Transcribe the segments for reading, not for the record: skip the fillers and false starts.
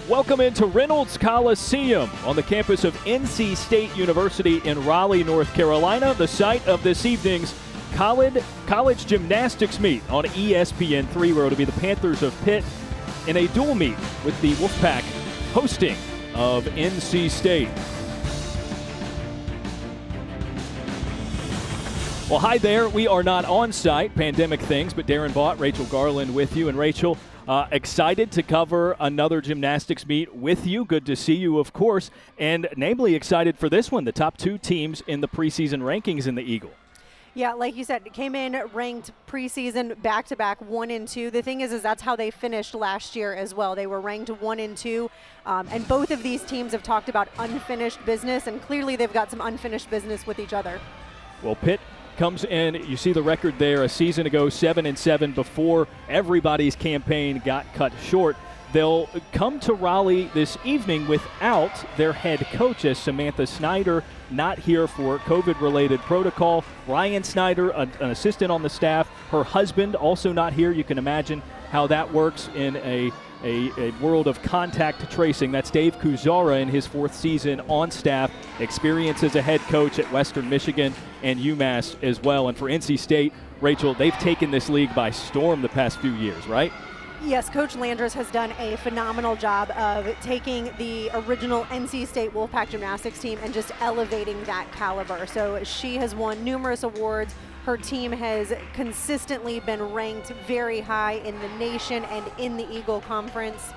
Welcome into Reynolds Coliseum on the campus of NC State University in Raleigh, North Carolina, the site of this evening's college gymnastics meet on ESPN 3, where it'll be the Panthers of Pitt in a dual meet with the Wolfpack hosting of NC State. Well, hi there. We are not on site, pandemic things, but Darren Vaught, Rachel Garland with you. And Rachel, excited to cover another gymnastics meet with you. Good to see you, of course. And namely excited for this one, the top two teams in the preseason rankings in the Eagle. Yeah, like you said, it came in ranked preseason back-to-back 1 and 2. The thing is that's how they finished last year as well. They were ranked 1 and 2, and both of these teams have talked about unfinished business, and clearly they've got some unfinished business with each other. Well, Pitt comes in, you see the record there, a season ago, 7-7 before everybody's campaign got cut short. They'll come to Raleigh this evening without their head coach, as Samantha Snyder not here for COVID-related protocol. Ryan Snyder, an assistant on the staff, her husband also not here. You can imagine how that works in a world of contact tracing. That's Dave Kuzara in his 4th season on staff, experience as a head coach at Western Michigan and UMass as well. And for NC State, Rachel, they've taken this league by storm the past few years, right? Yes, Coach Landers has done a phenomenal job of taking the original NC State Wolfpack Gymnastics team and just elevating that caliber. So she has won numerous awards. Her team has consistently been ranked very high in the nation and in the Eagle Conference.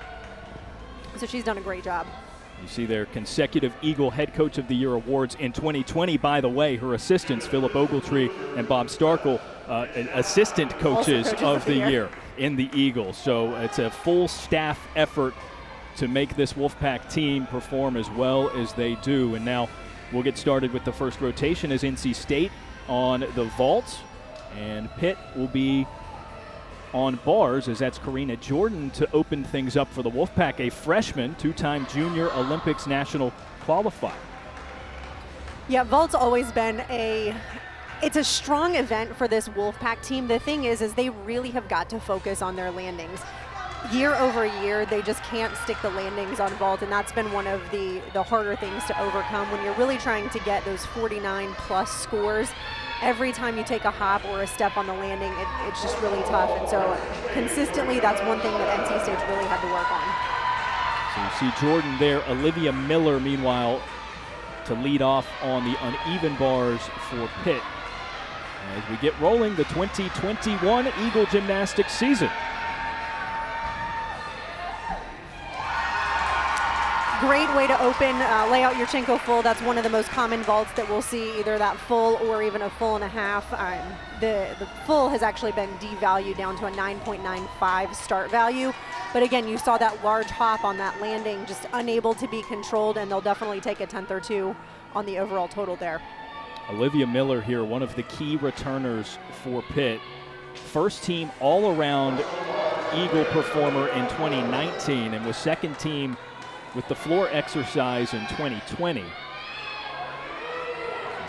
So she's done a great job. You see their consecutive Eagle Head Coach of the Year awards in 2020. By the way, her assistants, Philip Ogletree and Bob Starkle, assistant coaches of the year in the Eagles. So it's a full staff effort to make this Wolfpack team perform as well as they do. And now we'll get started with the first rotation as NC State on the vault, and Pitt will be on bars, as that's Karina Jordan to open things up for the Wolfpack, a freshman, 2-time Junior Olympics national qualifier. Yeah, vault's always been it's a strong event for this Wolfpack team. The thing is they really have got to focus on their landings. Year over year, they just can't stick the landings on vault, and that's been one of the harder things to overcome when you're really trying to get those 49-plus scores. Every time you take a hop or a step on the landing, it's just really tough. And so consistently, that's one thing that NC State's really had to work on. So you see Jordan there. Olivia Miller, meanwhile, to lead off on the uneven bars for Pitt as we get rolling the 2021 Eagle Gymnastics season. Great way to open, lay out your Chinko full. That's one of the most common vaults that we'll see, either that full or even a full and a half. The full has actually been devalued down to a 9.95 start value. But again, you saw that large hop on that landing, just unable to be controlled, and they'll definitely take a 10th or 2 on the overall total there. Olivia Miller here, one of the key returners for Pitt. First team all-around Eagle performer in 2019 and was second team with the floor exercise in 2020. You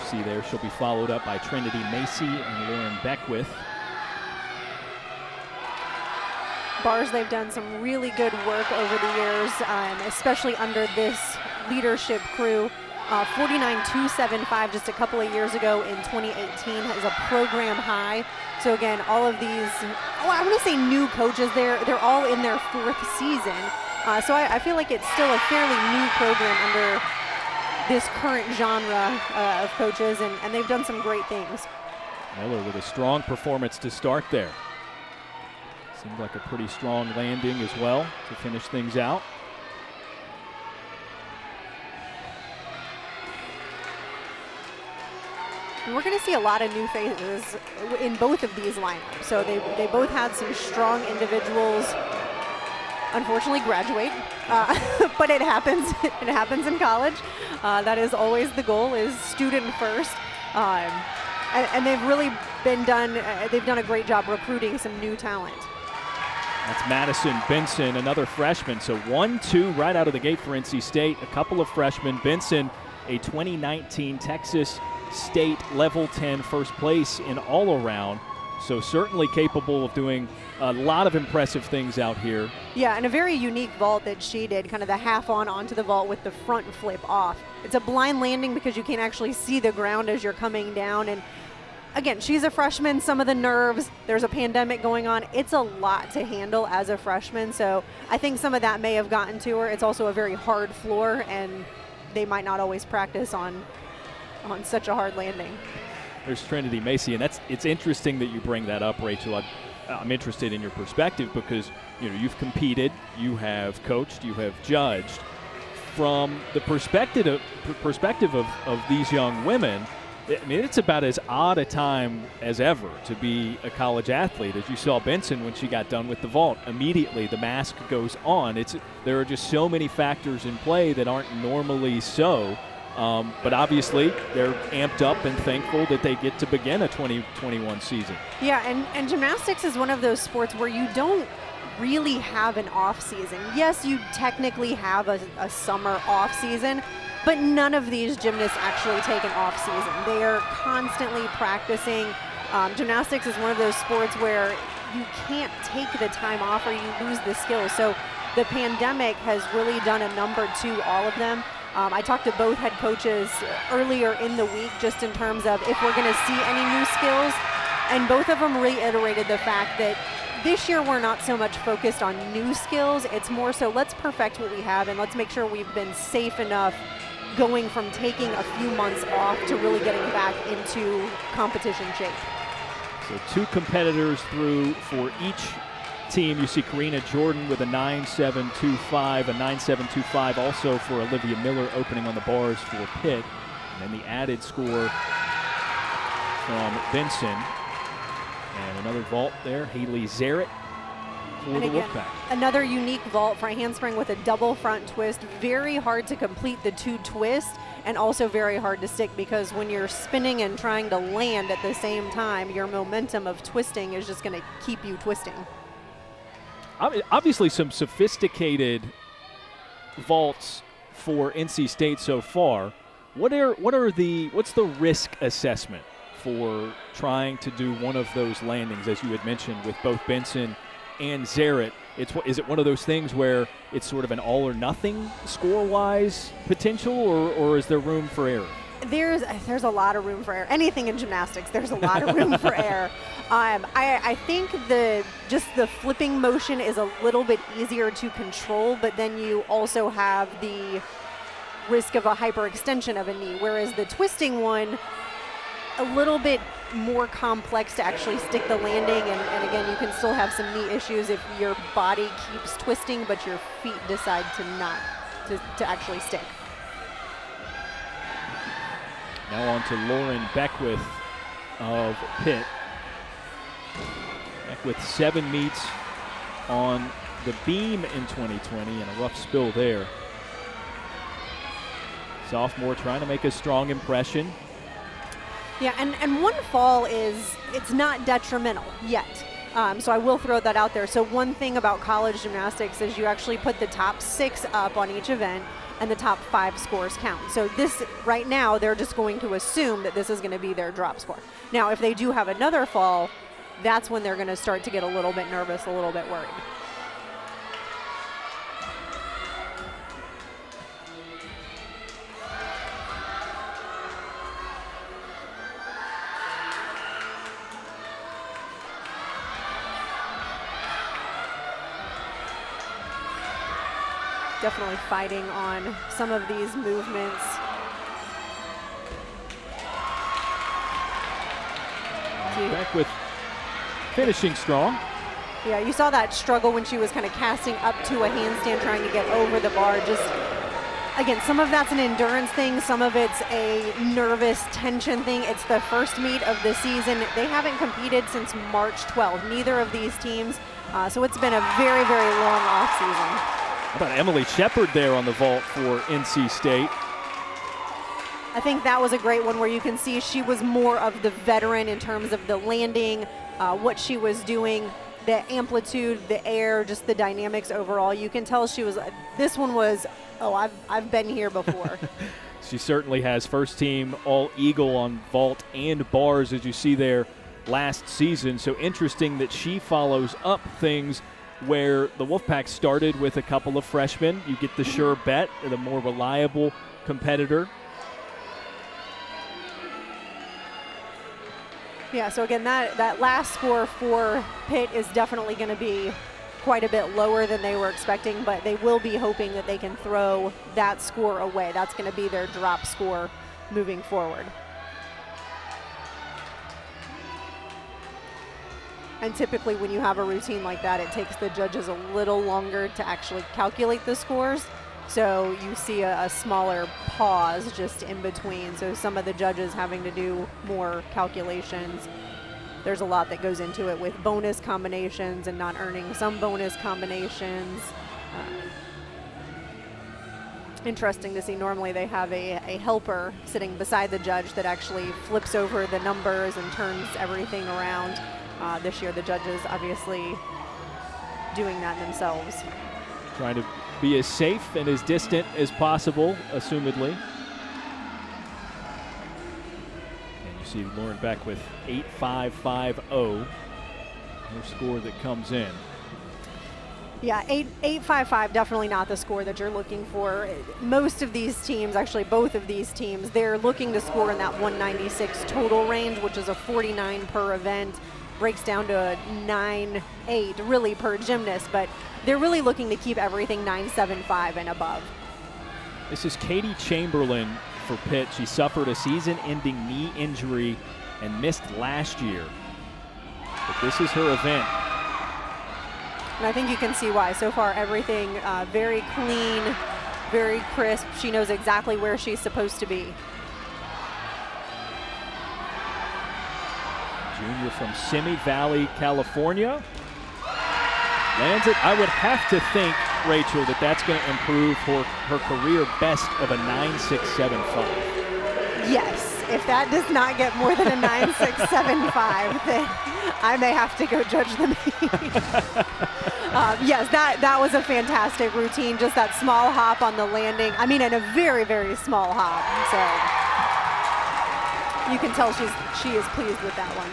see there, she'll be followed up by Trinity Macy and Lauren Beckwith. Bars, they've done some really good work over the years, especially under this leadership crew. 49.275 just a couple of years ago in 2018 is a program high. So again, all of these, I want to say new coaches, they're all in their 4th season. So I feel like it's still a fairly new program under this current genre of coaches, and they've done some great things. Miller with a strong performance to start there. Seemed like a pretty strong landing as well to finish things out. And we're going to see a lot of new faces in both of these lineups. So they both had some strong individuals unfortunately graduate, but it happens. It happens in college. That is always the goal, is student first. And they've really they've done a great job recruiting some new talent. That's Madison Benson, another freshman. So 1-2 right out of the gate for NC State. A couple of freshmen. Benson, a 2019 Texas State Level 10 first place in all-around. So certainly capable of doing a lot of impressive things out here. Yeah, and a very unique vault that she did, kind of the half on onto the vault with the front flip off. It's a blind landing because you can't actually see the ground as you're coming down. And again, she's a freshman, some of the nerves, there's a pandemic going on. It's a lot to handle as a freshman. So I think some of that may have gotten to her. It's also a very hard floor, and they might not always practice on such a hard landing. There's Trinity Macy, and it's interesting that you bring that up, Rachel. I'm interested in your perspective because you've competed, you have coached, you have judged. From the perspective of these young women, I mean, it's about as odd a time as ever to be a college athlete. As you saw Benson when she got done with the vault, immediately the mask goes on. There are just so many factors in play that aren't normally so. But obviously, they're amped up and thankful that they get to begin a 2021 season. Yeah, and gymnastics is one of those sports where you don't really have an off season. Yes, you technically have a summer off season, but none of these gymnasts actually take an off season. They are constantly practicing. Gymnastics is one of those sports where you can't take the time off or you lose the skills. So the pandemic has really done a number to all of them. I talked to both head coaches earlier in the week just in terms of if we're going to see any new skills, and both of them reiterated the fact that this year we're not so much focused on new skills. It's more so let's perfect what we have and let's make sure we've been safe enough going from taking a few months off to really getting back into competition shape. So 2 competitors through for each team. You see Karina Jordan with a 9.725, a 9.725 also for Olivia Miller opening on the bars for Pitt. And then the added score from Benson. And another vault there, Haley Zarrett for the Wolfpack. Another unique vault for a handspring with a double front twist. Very hard to complete the 2 twists and also very hard to stick because when you're spinning and trying to land at the same time, your momentum of twisting is just going to keep you twisting. Obviously some sophisticated vaults for NC State so far. What's the risk assessment for trying to do one of those landings, as you had mentioned, with both Benson and Zarrett? Is it one of those things where it's sort of an all or nothing score-wise potential, or is there room for error? There's a lot of room for error. Anything in gymnastics, there's a lot of room for error. I think just the flipping motion is a little bit easier to control, but then you also have the risk of a hyperextension of a knee, whereas the twisting one, a little bit more complex to actually stick the landing, and again, you can still have some knee issues if your body keeps twisting, but your feet decide to not to actually stick. Now on to Lauren Beckwith of Pitt. Beckwith 7 meets on the beam in 2020 and a rough spill there. Sophomore trying to make a strong impression. Yeah, and one fall it's not detrimental yet. So I will throw that out there. So one thing about college gymnastics is you actually put the top 6 up on each event, and the top 5 scores count. So this, right now, they're just going to assume that this is going to be their drop score. Now, if they do have another fall, that's when they're going to start to get a little bit nervous, a little bit worried. Definitely fighting on some of these movements. Beckwith finishing strong. Yeah, you saw that struggle when she was kind of casting up to a handstand, trying to get over the bar. Just, again, some of that's an endurance thing, some of it's a nervous tension thing. It's the first meet of the season. They haven't competed since March 12th, neither of these teams. So it's been a very, very long off season. How about Emily Shepard there on the vault for NC State? I think that was a great one where you can see she was more of the veteran in terms of the landing, what she was doing, the amplitude, the air, just the dynamics overall. You can tell she was, this one was, oh, I've been here before. She certainly has. First team All-Eagle on vault and bars, as you see there last season. So interesting that she follows up things where the Wolfpack started with a couple of freshmen. You get the sure bet, the more reliable competitor. Yeah, so again, that last score for Pitt is definitely going to be quite a bit lower than they were expecting, but they will be hoping that they can throw that score away. That's going to be their drop score moving forward. And typically when you have a routine like that, it takes the judges a little longer to actually calculate the scores. So you see a smaller pause just in between. So some of the judges having to do more calculations. There's a lot that goes into it with bonus combinations and not earning some bonus combinations. Interesting to see. Normally they have a helper sitting beside the judge that actually flips over the numbers and turns everything around. This year the judges obviously doing that themselves. Trying to be as safe and as distant as possible, assumedly. And you see Lauren Beck with 8.550, her score that comes in. Yeah, 8.55, definitely not the score that you're looking for. Most of these teams, actually both of these teams, they're looking to score in that 196 total range, which is a 49 per event. Breaks down to a 9.8 really per gymnast, but they're really looking to keep everything 9.75 and above. This is Katie Chamberlain for Pitt. She suffered a season-ending knee injury and missed last year. But this is her event. And I think you can see why. So far, everything very clean, very crisp. She knows exactly where she's supposed to be. Junior from Simi Valley, California. Lands it. I would have to think, Rachel, that that's going to improve her career best of a 9.675. Yes, if that does not get more than a 9.675, then I may have to go judge the meet. Yes, that was a fantastic routine. Just that small hop on the landing. I mean, and a very, very small hop. So you can tell she is pleased with that one.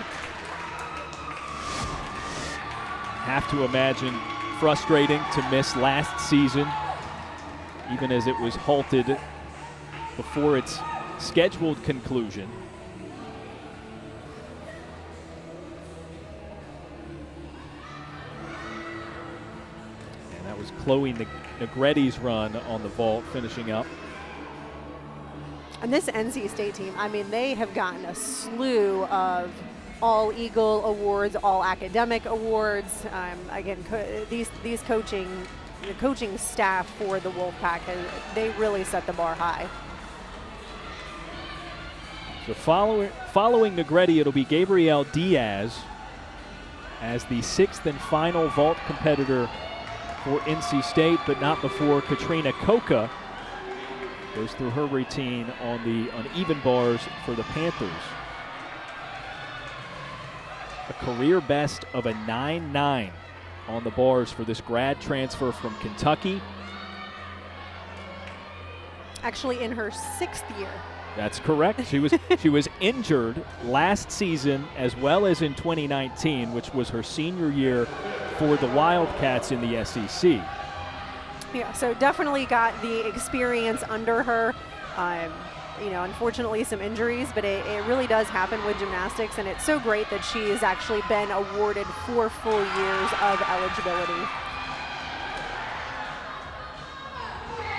Have to imagine frustrating to miss last season, even as it was halted before its scheduled conclusion. And that was Chloe Negretti's run on the vault, finishing up. And this NC State team, I mean, they have gotten a slew of all Eagle awards, all academic awards. Again, the coaching staff for the Wolfpack, they really set the bar high. So following Negretti, it'll be Gabrielle Diaz as the sixth and final vault competitor for NC State, but not before Katrina Coca goes through her routine on the uneven bars for the Panthers. A career best of a 9.9 on the bars for this grad transfer from Kentucky. Actually in her sixth year. That's correct. She was injured last season as well as in 2019, which was her senior year for the Wildcats in the SEC. Yeah, so definitely got the experience under her. Unfortunately some injuries, but it really does happen with gymnastics, and it's so great that she has actually been awarded 4 full years of eligibility.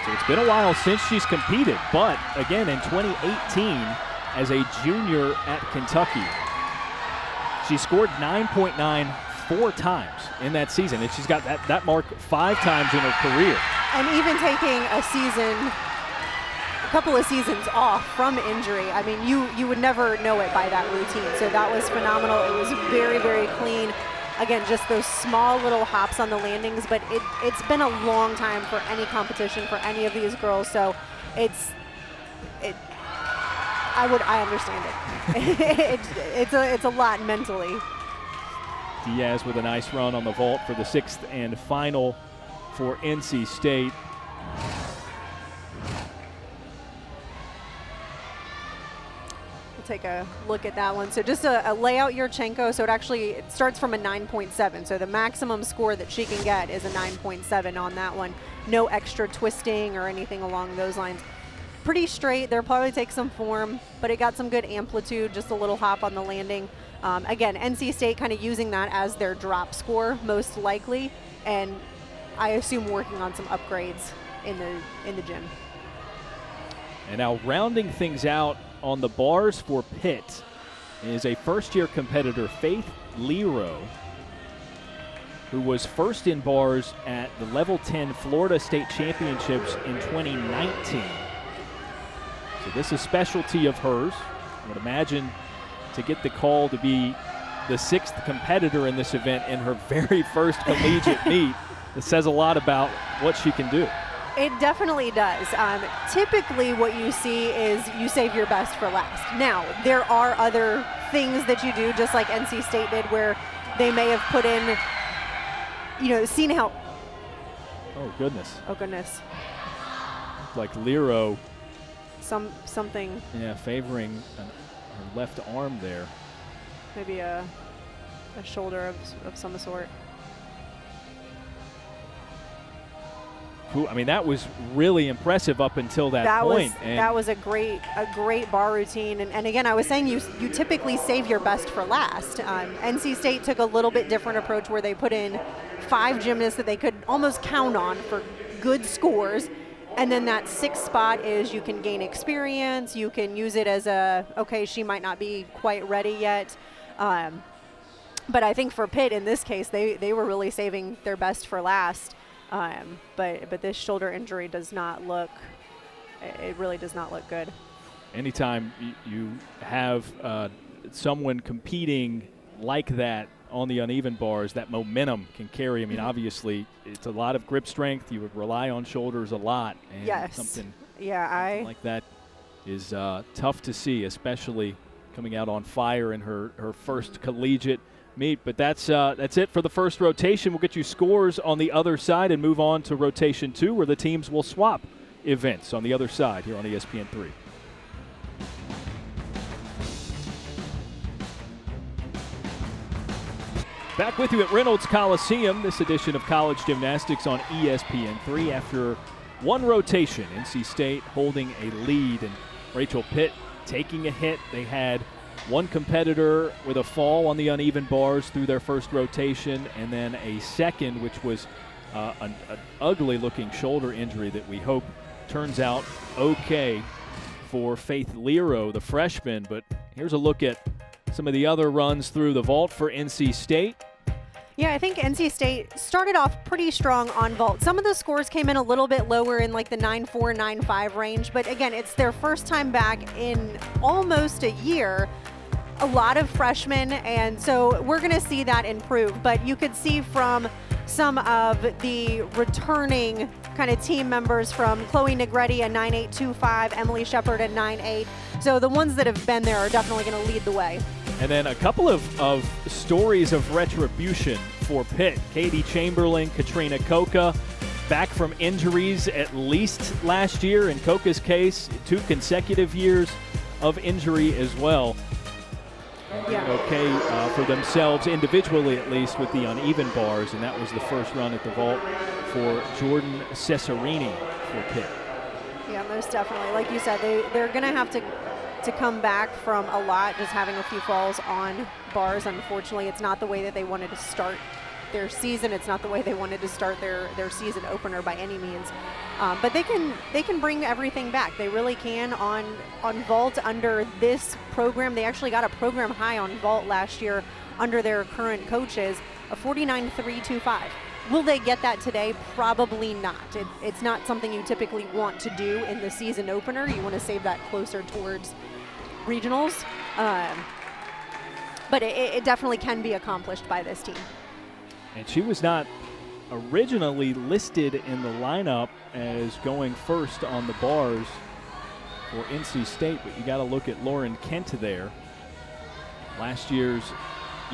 So it's been a while since she's competed, but again in 2018 as a junior at Kentucky, she scored 9.9 4 times in that season, and she's got that mark 5 times in her career. And even taking a couple of seasons off from injury, I mean, you would never know it by that routine. So that was phenomenal. It was very, very clean. Again, just those small little hops on the landings, but it's been a long time for any competition for any of these girls. So I understand it. It's a lot mentally. Diaz with a nice run on the vault for the 6th and final for NC State. We'll take a look at that one. So just a layout Yurchenko. So it starts from a 9.7. So the maximum score that she can get is a 9.7 on that one. No extra twisting or anything along those lines. Pretty straight. They'll probably take some form, but it got some good amplitude, just a little hop on the landing. Again, NC State kind of using that as their drop score most likely, and I assume working on some upgrades in the gym. And now rounding things out on the bars for Pitt is a first-year competitor, Faith Lero, who was first in bars at the Level 10 Florida State Championships in 2019. So this is a specialty of hers. I would imagine to get the call to be the 6th competitor in this event in her very first collegiate meet, it says a lot about what she can do. It definitely does. Typically what you see is you save your best for last. Now, there are other things that you do, just like NC State did, where they may have put in, seen how. Oh, goodness. Oh, goodness. Like Lero. Something. Yeah, favoring her left arm there. Maybe a shoulder of some sort. I mean, that was really impressive up until that point. That was a great bar routine. And again, I was saying you typically save your best for last. NC State took a little bit different approach where they put in 5 gymnasts that they could almost count on for good scores. And then that 6th spot is you can gain experience. You can use it as okay, she might not be quite ready yet. But I think for Pitt in this case, they were really saving their best for last. But this shoulder injury does not look, it really does not look good. Anytime you have someone competing like that on the uneven bars, that momentum can carry. I mean, obviously, it's a lot of grip strength. You would rely on shoulders a lot. And yes. something like that is tough to see, especially coming out on fire in her first collegiate meet. But that's it for the first rotation. We'll get you scores on the other side and move on to rotation 2, where the teams will swap events on the other side here on ESPN 3. Back with you at Reynolds Coliseum, this edition of College Gymnastics on ESPN 3. After one rotation, NC State holding a lead and Rachel Pitt taking a hit. They had one competitor with a fall on the uneven bars through their first rotation, and then a second, which was an ugly-looking shoulder injury that we hope turns out okay for Faith Lero, the freshman. But here's a look at some of the other runs through the vault for NC State. Yeah, I think NC State started off pretty strong on vault. Some of the scores came in a little bit lower in like the 9.4, 9.5 range. But again, it's their first time back in almost a year. A lot of freshmen, and so we're going to see that improve. But you could see from some of the returning kind of team members, from Chloe Negretti at 9.825, Emily Shepard at 9.8. So the ones that have been there are definitely going to lead the way. And then a couple of stories of retribution for Pitt. Katie Chamberlain, Katrina Coca, back from injuries at least last year. In Coca's case, 2 consecutive years of injury as well. Yeah. Okay for themselves, individually at least, with the uneven bars, and that was the first run at the vault for Jordan Cesarini for Pitt. Yeah, most definitely. Like you said, they're going to have to come back from a lot, just having a few falls on bars. Unfortunately, it's not the way that they wanted to start their season. It's not the way they wanted to start their season opener by any means. But they can bring everything back. They really can on vault under this program. They actually got a program high on vault last year under their current coaches, a 49.325. Will they get that today? Probably not. It's not something you typically want to do in the season opener. You want to save that closer towards regionals. But it definitely can be accomplished by this team. And she was not originally listed in the lineup as going first on the bars for NC State, but you got to look at Lauren Kent there. Last year's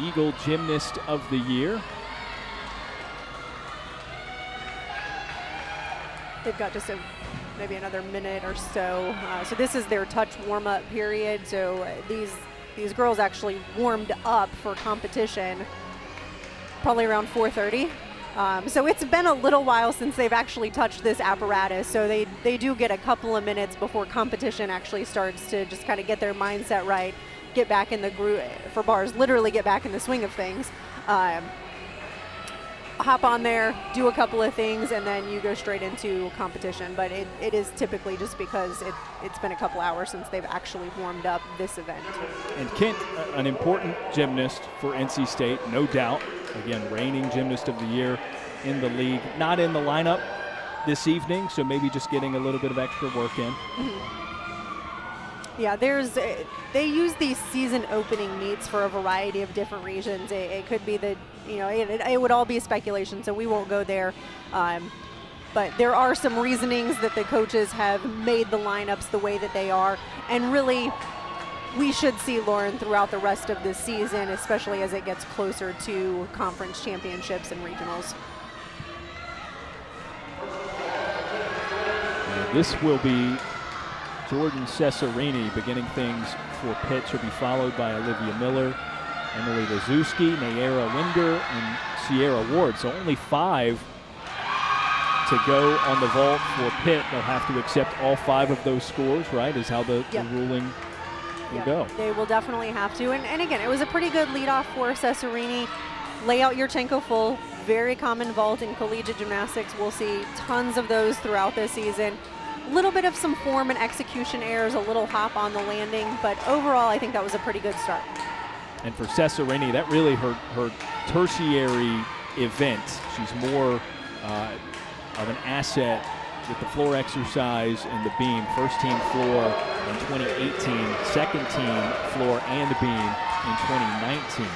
Eagle Gymnast of the Year. They've got just maybe another minute or so. So this is their touch warm-up period. So these girls actually warmed up for competition probably around 4:30. So it's been a little while since they've actually touched this apparatus. So they do get a couple of minutes before competition actually starts to just kind of get their mindset right, get back in the groove for bars, literally get back in the swing of things. Hop on there, do a couple of things, and then you go straight into competition. But it is typically just because it's been a couple hours since they've actually warmed up this event. And Kent, an important gymnast for NC State, no doubt. Again, reigning gymnast of the year in the league. Not in the lineup this evening, so maybe just getting a little bit of extra work in. Yeah, they use these season opening meets for a variety of different reasons. It could be that, it would all be speculation, so we won't go there. But there are some reasonings that the coaches have made the lineups the way that they are. And really, we should see Lauren throughout the rest of this season, especially as it gets closer to conference championships and regionals. And this will be Jordan Cesarini beginning things for Pitt. She'll be followed by Olivia Miller, Emily Lazuski, Nayara Winder, and Sierra Ward. So only 5 to go on the vault for Pitt. They'll have to accept all 5 of those scores, right, is how the ruling will go. They will definitely have to. And again, it was a pretty good leadoff for Cesarini. Lay out your Chenko full, very common vault in collegiate gymnastics. We'll see tons of those throughout this season. A little bit of some form and execution errors, a little hop on the landing, but overall I think that was a pretty good start. And for Cesarini, that really her tertiary event. She's more of an asset with the floor exercise and the beam. First team floor in 2018, second team floor and beam in 2019.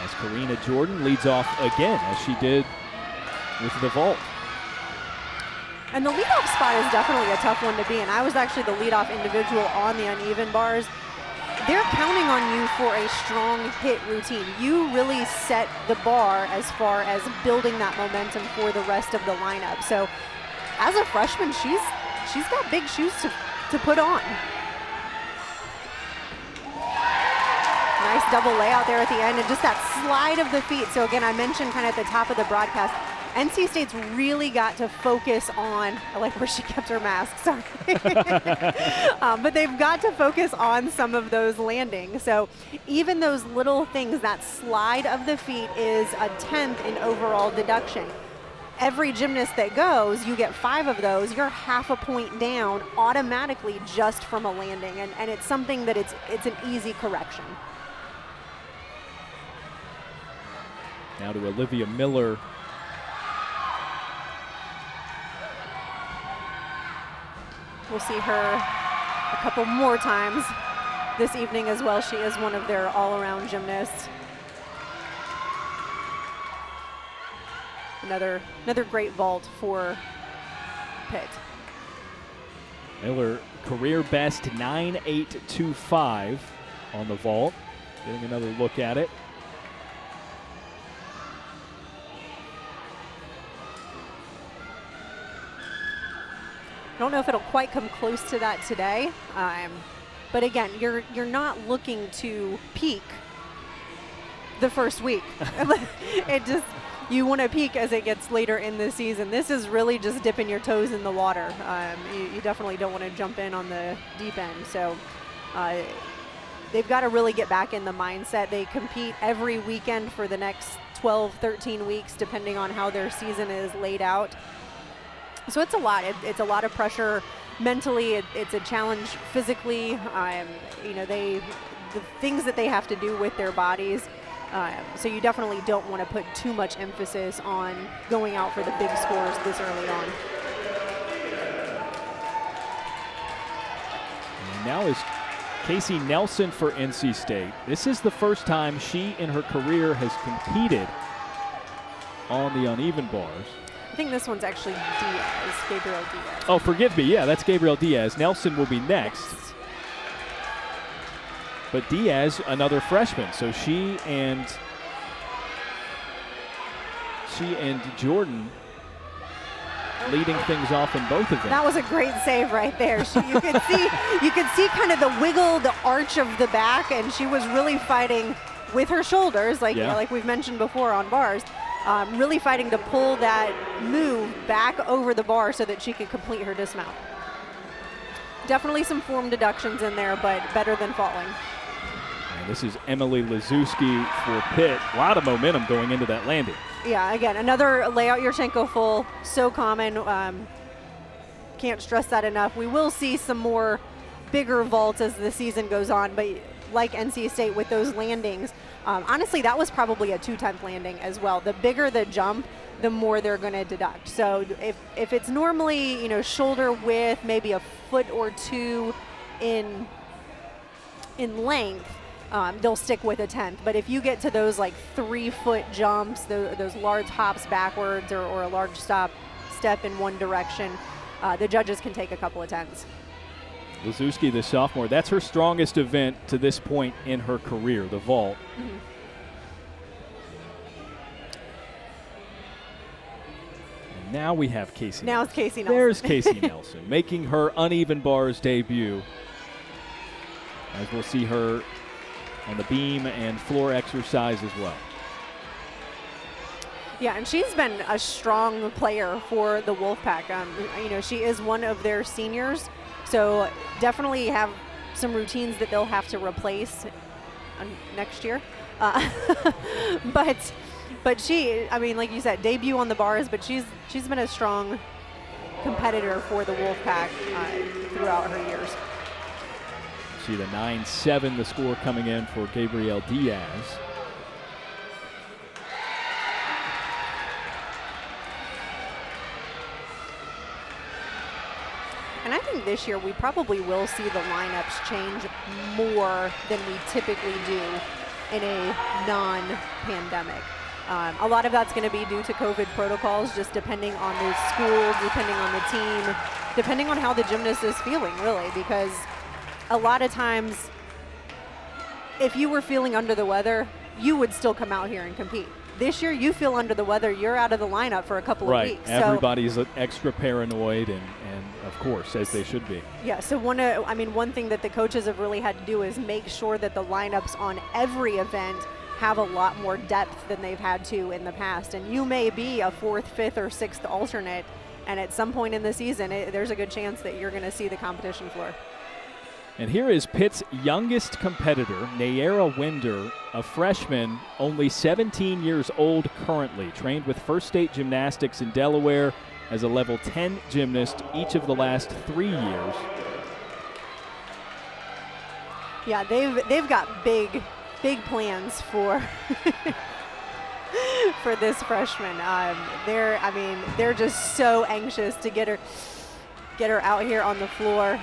As Karina Jordan leads off again, as she did with the vault. And the leadoff spot is definitely a tough one to be in. I was actually the leadoff individual on the uneven bars. They're counting on you for a strong hit routine. You really set the bar as far as building that momentum for the rest of the lineup. So as a freshman, she's got big shoes to put on. Nice double layout there at the end, and just that slide of the feet. So again, I mentioned kind of at the top of the broadcast, NC State's really got to focus on, I like where she kept her mask, sorry. But they've got to focus on some of those landings. So even those little things, that slide of the feet is a 10th in overall deduction. Every gymnast that goes, you get 5 of those, you're half a point down automatically just from a landing. And it's something that it's an easy correction. Now to Olivia Miller. We'll see her a couple more times this evening as well. She is one of their all-around gymnasts. Another great vault for Pitt. Miller, career best 9.825 on the vault. Getting another look at it. I don't know if it'll quite come close to that today, but again, you're not looking to peak the first week. You want to peak as it gets later in the season. This is really just dipping your toes in the water. You definitely don't want to jump in on the deep end. So they've got to really get back in the mindset. They compete every weekend for the next 12, 13 weeks, depending on how their season is laid out. So it's a lot. It's a lot of pressure mentally. It's a challenge physically. The things that they have to do with their bodies. So you definitely don't want to put too much emphasis on going out for the big scores this early on. And now is Casey Nelson for NC State. This is the first time she in her career has competed on the uneven bars. I think this one's actually Diaz, Gabriel Diaz. Oh, forgive me. Yeah, that's Gabriel Diaz. Nelson will be next. But Diaz, another freshman. So she and Jordan leading things off in both events. That was a great save right there. You could see kind of the wiggle, the arch of the back, and she was really fighting with her shoulders, like we've mentioned before on bars, really fighting to pull that move back over the bar so that she could complete her dismount. Definitely some form deductions in there, but better than falling. And this is Emily Lazewski for Pitt. A lot of momentum going into that landing. Yeah, again, another layout Yurchenko full, so common. Can't stress that enough. We will see some more bigger vaults as the season goes on, but like NC State with those landings, honestly, that was probably a 2/10 landing as well. The bigger the jump, the more they're going to deduct. So if it's normally, shoulder width, maybe a foot or two in length, they'll stick with a 10th. But if you get to those like 3-foot jumps, those large hops backwards or a large step in one direction, the judges can take a couple of 10s. Lazewski, the sophomore, that's her strongest event to this point in her career, the vault. Mm-hmm. And now we have Casey. Now it's Casey Nelson. There's Casey Nelson making her uneven bars debut. As we'll see her on the beam and floor exercise as well. Yeah, and she's been a strong player for the Wolfpack. She is one of their seniors, so definitely have some routines that they'll have to replace next year. But she, like you said, debut on the bars, but she's been a strong competitor for the Wolfpack throughout her years. See the 9-7, the score coming in for Gabrielle Diaz. And I think this year we probably will see the lineups change more than we typically do in a non-pandemic. A lot of that's going to be due to COVID protocols, just depending on the school, depending on the team, depending on how the gymnast is feeling, really, because a lot of times, if you were feeling under the weather, you would still come out here and compete. This year, you feel under the weather, you're out of the lineup for a couple of weeks. Everybody's extra paranoid, and of course, as they should be. Yeah, so one thing that the coaches have really had to do is make sure that the lineups on every event have a lot more depth than they've had to in the past. And you may be a 4th, 5th, or 6th alternate, and at some point in the season, there's a good chance that you're going to see the competition floor. And here is Pitt's youngest competitor, Nayera Winder, a freshman, only 17 years old currently, trained with First State Gymnastics in Delaware as a level 10 gymnast each of the last 3 years. Yeah, they've got big plans for for this freshman. They're just so anxious to get her out here on the floor.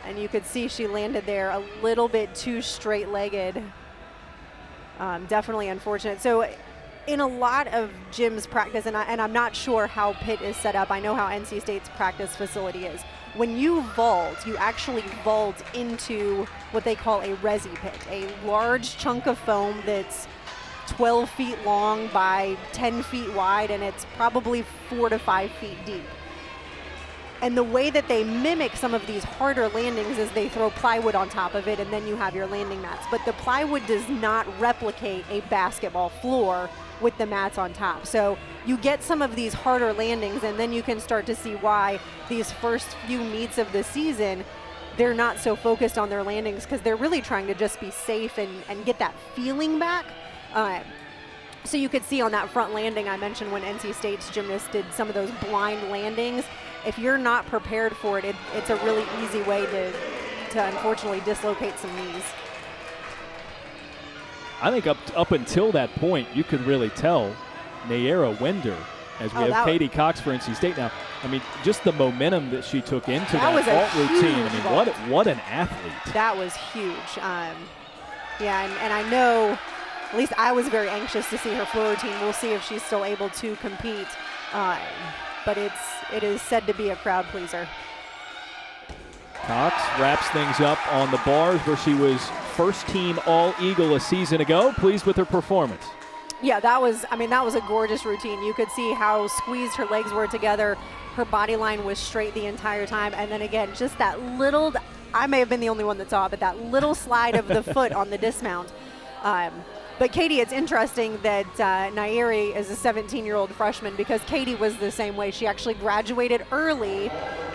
And you could see she landed there a little bit too straight-legged. Definitely unfortunate. So in a lot of gyms practice, and I'm not sure how Pitt is set up. I know how NC State's practice facility is. When you vault, you actually vault into what they call a resi pit, a large chunk of foam that's 12 feet long by 10 feet wide, and it's probably 4 to 5 feet deep. And the way that they mimic some of these harder landings is they throw plywood on top of it, and then you have your landing mats. But the plywood does not replicate a basketball floor with the mats on top. So you get some of these harder landings, and then you can start to see why these first few meets of the season, they're not so focused on their landings, because they're really trying to just be safe and get that feeling back. So you could see on that front landing I mentioned when NC State's gymnasts did some of those blind landings. If you're not prepared for it, it's a really easy way to unfortunately dislocate some knees. I think up until that point, you could really tell Nayera Winder, as we have Katie Cox for NC State now. Just the momentum that she took into that vault routine. What an athlete. That was huge. And I know, at least I was very anxious to see her floor routine. We'll see if she's still able to compete. But it is said to be a crowd pleaser. Cox wraps things up on the bars where she was first team All-Eagle a season ago. Pleased with her performance. Yeah, that was a gorgeous routine. You could see how squeezed her legs were together. Her body line was straight the entire time. And then again, just that little, I may have been the only one that saw it, but that little slide of the foot on the dismount. But Katie, it's interesting that Nairi is a 17-year-old freshman, because Katie was the same way. She actually graduated early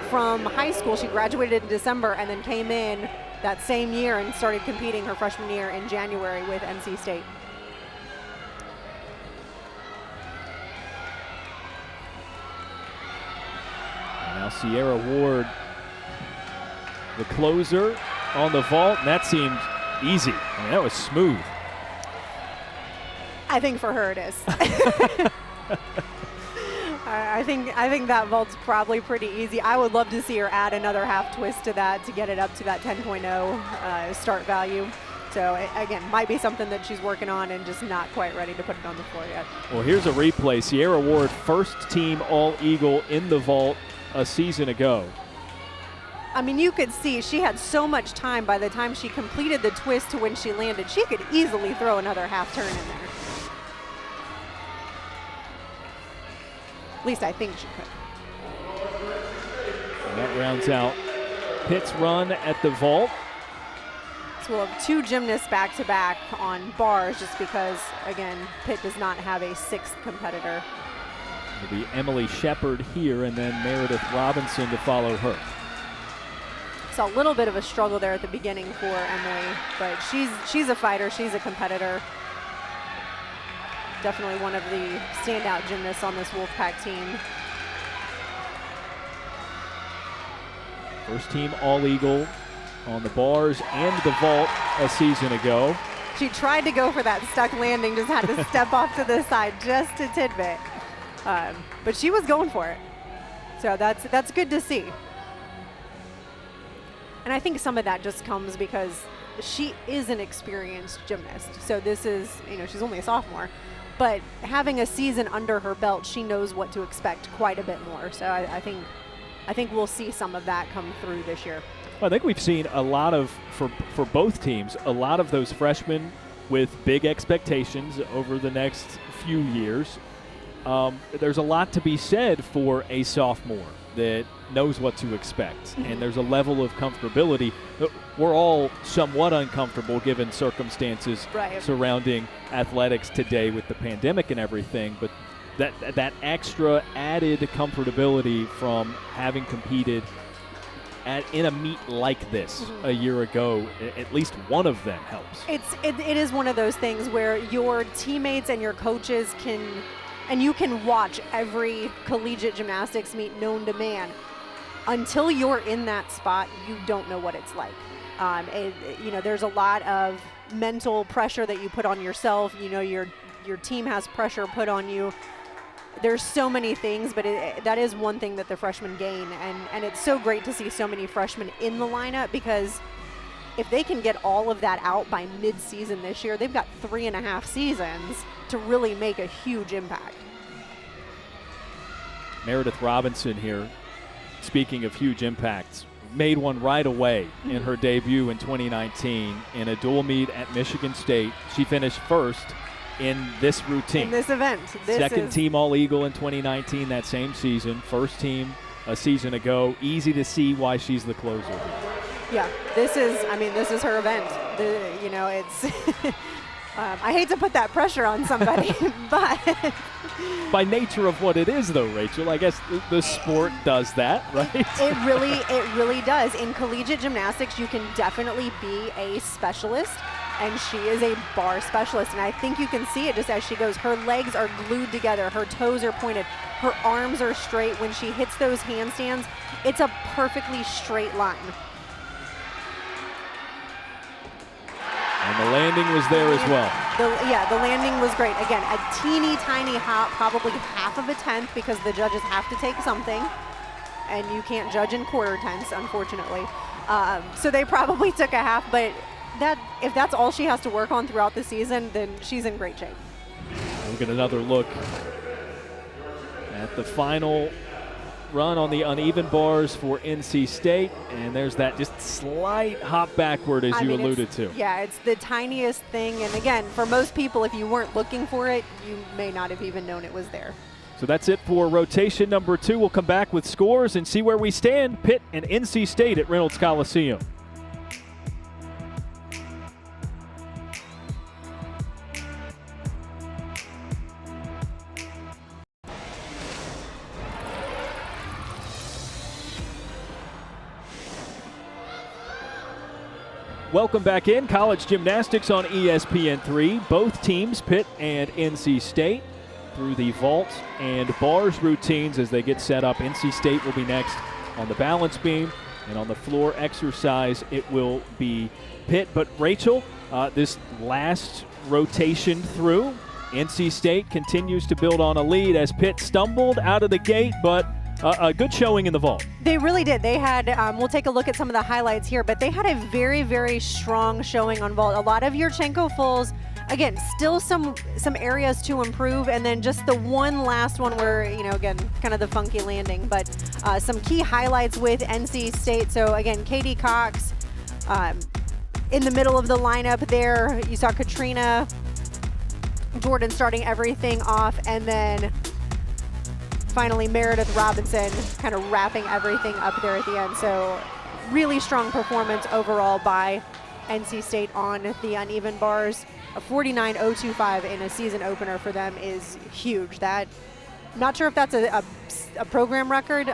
from high school. She graduated in December and then came in that same year and started competing her freshman year in January with NC State. Now Sierra Ward, the closer on the vault, and that seemed easy. I mean, that was smooth. I think for her it is. I think that vault's probably pretty easy. I would love to see her add another half twist to that to get it up to that 10.0 start value. So again, might be something that she's working on and just not quite ready to put it on the floor yet. Well, here's a replay. Sierra Ward, first team All-Eagle in the vault a season ago. I mean, you could see she had so much time by the time she completed the twist to when she landed. She could easily throw another half turn in there. At least I think she could. And that rounds out Pitt's run at the vault. So we'll have two gymnasts back-to-back on bars, just because, again, Pitt does not have a sixth competitor. It'll be Emily Shepard here, and then Meredith Robinson to follow her. So a little bit of a struggle there at the beginning for Emily, but she's a fighter, she's a competitor. Definitely one of the standout gymnasts on this Wolfpack team. First team All-Eagle on the bars and the vault a season ago. She tried to go for that stuck landing, just had to step off to the side just a tidbit. But she was going for it. So that's good to see. And I think some of that just comes because she is an experienced gymnast. So this is, she's only a sophomore. But having a season under her belt, she knows what to expect quite a bit more. So I think we'll see some of that come through this year. Well, I think we've seen a lot of, for both teams, a lot of those freshmen with big expectations over the next few years. There's a lot to be said for a sophomore that knows what to expect, and there's a level of comfortability. We're all somewhat uncomfortable given circumstances surrounding athletics today with the pandemic and everything, but that extra added comfortability from having competed in a meet like this a year ago, at least one of them helps. It is one of those things where your teammates and your coaches and you can watch every collegiate gymnastics meet known to man. Until you're in that spot, you don't know what it's like. There's a lot of mental pressure that you put on yourself. Your team has pressure put on you. There's so many things, but that is one thing that the freshmen gain. And it's so great to see so many freshmen in the lineup, because if they can get all of that out by mid-season this year, they've got 3.5 seasons to really make a huge impact. Meredith Robinson here, speaking of huge impacts, made one right away in her debut in 2019 in a dual meet at Michigan State. She finished first in this routine. In this event. Second team All-Eagle in 2019 that same season. First team a season ago. Easy to see why she's the closer here. Yeah, this is her event. It's I hate to put that pressure on somebody, but by nature of what it is, though, Rachel, I guess the sport does that, right? It really does. In collegiate gymnastics, you can definitely be a specialist, and she is a bar specialist. And I think you can see it just as she goes. Her legs are glued together. Her toes are pointed. Her arms are straight. When she hits those handstands, it's a perfectly straight line. And the landing was there as well. The landing was great. Again, a teeny tiny hop, probably half of a tenth, because the judges have to take something, and you can't judge in quarter tenths, unfortunately. So they probably took a half, but if that's all she has to work on throughout the season, then she's in great shape. We'll get another look at the final run on the uneven bars for NC State, and there's that just slight hop backward as you alluded to. Yeah, it's the tiniest thing, and again, for most people, if you weren't looking for it, you may not have even known it was there. So that's it for rotation number 2. We'll come back with scores and see where we stand, Pitt and NC State at Reynolds Coliseum. Welcome back in. College gymnastics on ESPN3. Both teams, Pitt and NC State, through the vault and bars routines as they get set up. NC State will be next on the balance beam, and on the floor exercise it will be Pitt. But Rachel, this last rotation through, NC State continues to build on a lead as Pitt stumbled out of the gate, but a good showing in the vault. They really did. They had, we'll take a look at some of the highlights here, but they had a very, very strong showing on vault. A lot of Yurchenko fulls. Again, still some areas to improve, and then just the one last one where, again, kind of the funky landing. But some key highlights with NC State. So again, Katie Cox in the middle of the lineup there. You saw Katrina Jordan starting everything off, and then finally Meredith Robinson kind of wrapping everything up there at the end. So really strong performance overall by NC State on the uneven bars. A 49.025 in a season opener for them is huge. That, not sure if that's a program record,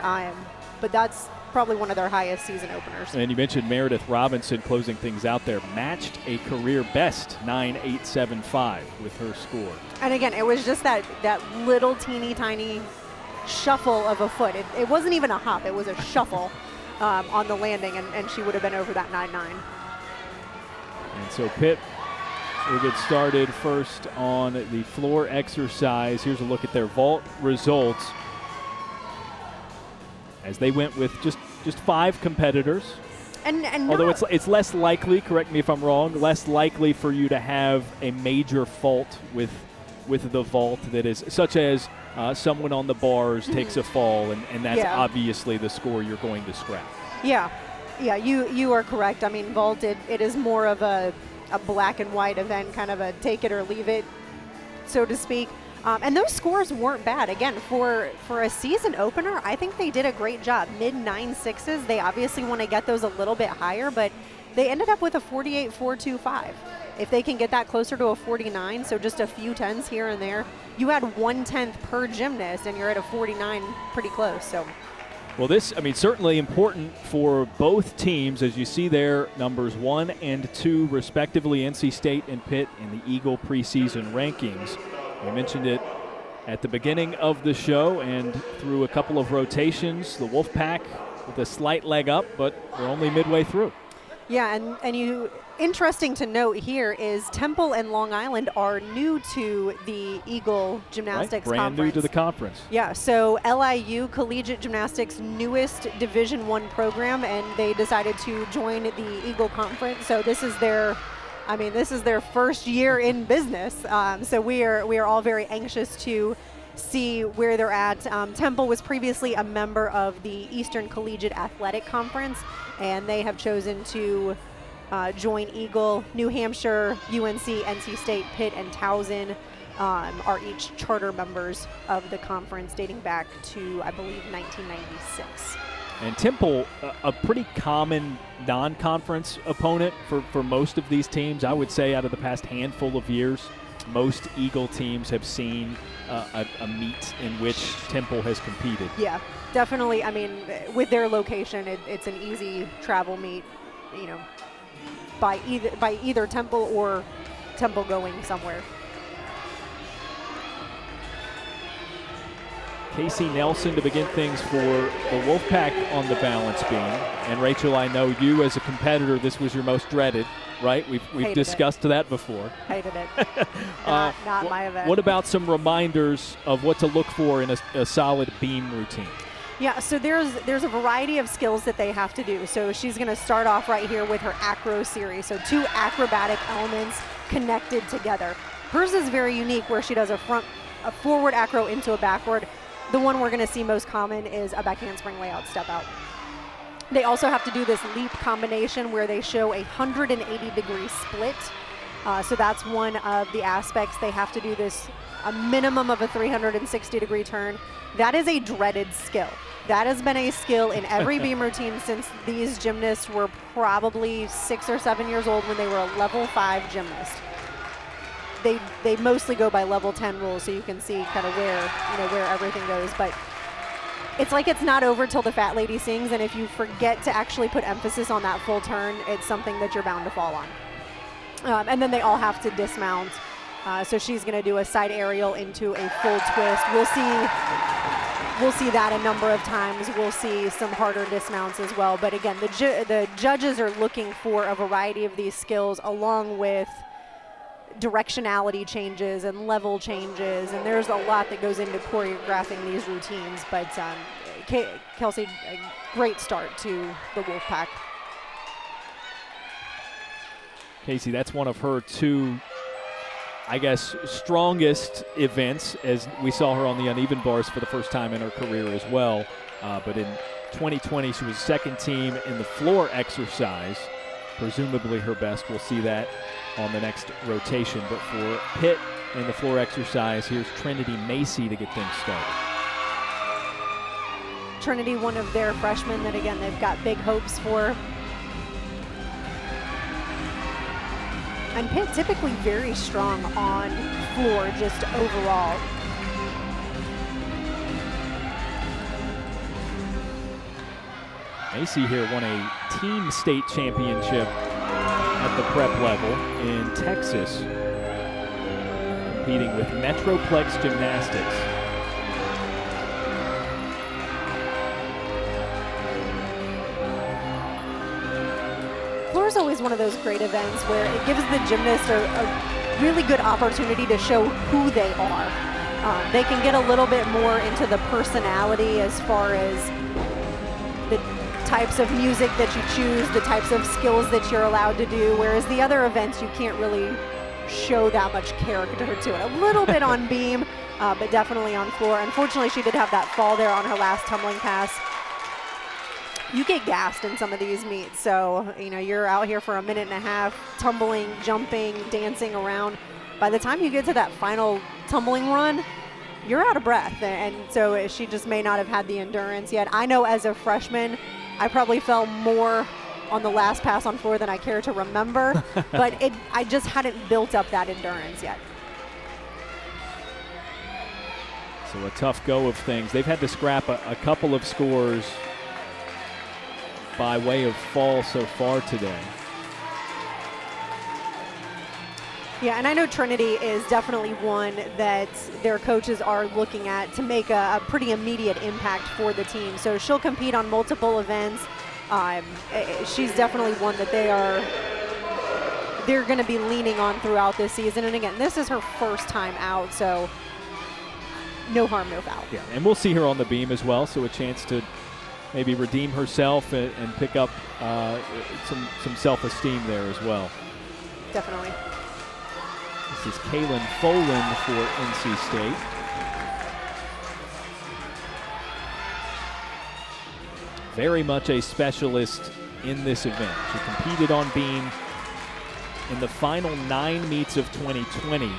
but that's probably one of their highest season openers. And you mentioned Meredith Robinson closing things out there, matched a career best 9.875 with her score. And again, it was just that little teeny tiny shuffle of a foot. It wasn't even a hop, it was a shuffle on the landing, and she would have been over that 9.9. And so Pitt will get started first on the floor exercise. Here's a look at their vault results as they went with just 5 competitors. And although it's less likely, correct me if I'm wrong, less likely for you to have a major fault with the vault that is such as someone on the bars takes a fall, and that's obviously the score you're going to scrap. Yeah, you are correct. I mean, vault, it is more of a black and white event, kind of a take it or leave it, so to speak. And those scores weren't bad. Again, for a season opener, I think they did a great job. Mid 9.6s. They obviously want to get those a little bit higher, but they ended up with a 48.425. If they can get that closer to a 49, so just a few tens here and there, you had 1/10 per gymnast, and you're at a 49 pretty close. So. Well, this, certainly important for both teams, as you see their numbers 1 and 2, respectively, NC State and Pitt in the Eagle preseason rankings. We mentioned it at the beginning of the show, and through a couple of rotations, the Wolfpack with a slight leg up, but we're only midway through. Yeah, and interesting to note here is Temple and Long Island are new to the Eagle Gymnastics Brand Conference. New to the conference. Yeah, so LIU Collegiate Gymnastics' newest Division I program, and they decided to join the Eagle Conference. So this is their first year in business. So we are all very anxious to see where they're at. Temple was previously a member of the Eastern Collegiate Athletic Conference, and they have chosen to join Eagle. New Hampshire, UNC, NC State, Pitt, and Towson are each charter members of the conference dating back to, I believe, 1996. And Temple, a pretty common non-conference opponent for most of these teams. I would say out of the past handful of years, most Eagle teams have seen a meet in which Temple has competed. Yeah, definitely. With their location, it's an easy travel meet, by either Temple or Temple going somewhere. Casey Nelson to begin things for the Wolfpack on the balance beam. And Rachel, I know you as a competitor, this was your most dreaded, right? We've discussed that before. Hated it. not my event. What about some reminders of what to look for in a solid beam routine? Yeah, so there's a variety of skills that they have to do. So she's going to start off right here with her acro series. So 2 acrobatic elements connected together. Hers is very unique, where she does a forward acro into a backward. The one we're going to see most common is a back handspring layout step out. They also have to do this leap combination where they show a 180-degree split. So that's one of the aspects. They have to do this, a minimum of a 360-degree turn. That is a dreaded skill. That has been a skill in every beam routine since these gymnasts were probably 6 or 7 years old when they were a level 5 gymnast. They mostly go by level 10 rules, so you can see kind of where everything goes. But it's like it's not over till the fat lady sings, and if you forget to actually put emphasis on that full turn, it's something that you're bound to fall on. And then they all have to dismount. So she's going to do a side aerial into a full twist. We'll see that a number of times. We'll see some harder dismounts as well. But again, the judges are looking for a variety of these skills along with directionality changes and level changes, and there's a lot that goes into choreographing these routines. But Kelsey, a great start to the Wolfpack. Casey, that's one of her two, I guess, strongest events, as we saw her on the uneven bars for the first time in her career as well. But in 2020, she was second team in the floor exercise, presumably her best. We'll see that on the next rotation. But for Pitt in the floor exercise, here's Trinity Macy to get things started. Trinity, one of their freshmen that, again, they've got big hopes for. And Pitt typically very strong on floor, just overall. Macy here won a team state championship at the prep level in Texas, competing with Metroplex Gymnastics. Floor is always one of those great events where it gives the gymnast a really good opportunity to show who they are. They can get a little bit more into the personality as far as the types of music that you choose, the types of skills that you're allowed to do, whereas the other events you can't really show that much character to it. A little bit on beam, but definitely on floor. Unfortunately, she did have that fall there on her last tumbling pass. You get gassed in some of these meets, so you're out here for a minute and a half, tumbling, jumping, dancing around. By the time you get to that final tumbling run, you're out of breath, and so she just may not have had the endurance yet. I know as a freshman, I probably fell more on the last pass on floor than I care to remember, but I just hadn't built up that endurance yet. So a tough go of things. They've had to scrap a couple of scores by way of fall so far today. Yeah, and I know Trinity is definitely one that their coaches are looking at to make a pretty immediate impact for the team. So she'll compete on multiple events. She's definitely one that they're going to be leaning on throughout this season. And again, this is her first time out, so no harm, no foul. Yeah, and we'll see her on the beam as well, so a chance to maybe redeem herself and pick up some self-esteem there as well. Definitely. This is Kaylin Folan for NC State. Very much a specialist in this event. She competed on beam in the final 9 meets of 2020,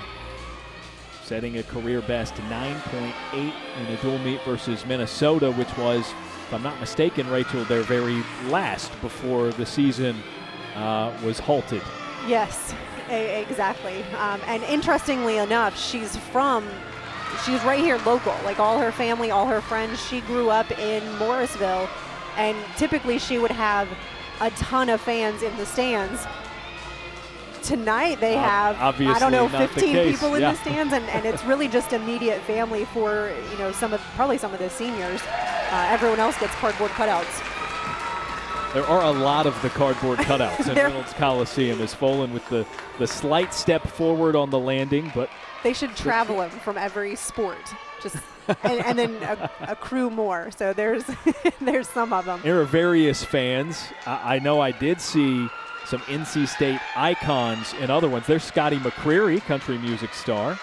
setting a career best 9.8 in a dual meet versus Minnesota, which was, if I'm not mistaken, Rachel, their very last before the season was halted. Yes, exactly. And interestingly enough, she's right here local. Like all her family, all her friends, she grew up in Morrisville, and typically she would have a ton of fans in the stands. Tonight they have, I don't know, 15 people in the stands, and it's really just immediate family for probably some of the seniors. Everyone else gets cardboard cutouts. There are a lot of the cardboard cutouts in Reynolds Coliseum, as Folan with the slight step forward on the landing, but they should travel them from every sport, just and then accrue more. So there's some of them. There are various fans. I know I did see some NC State icons in other ones. There's Scotty McCreery, country music star.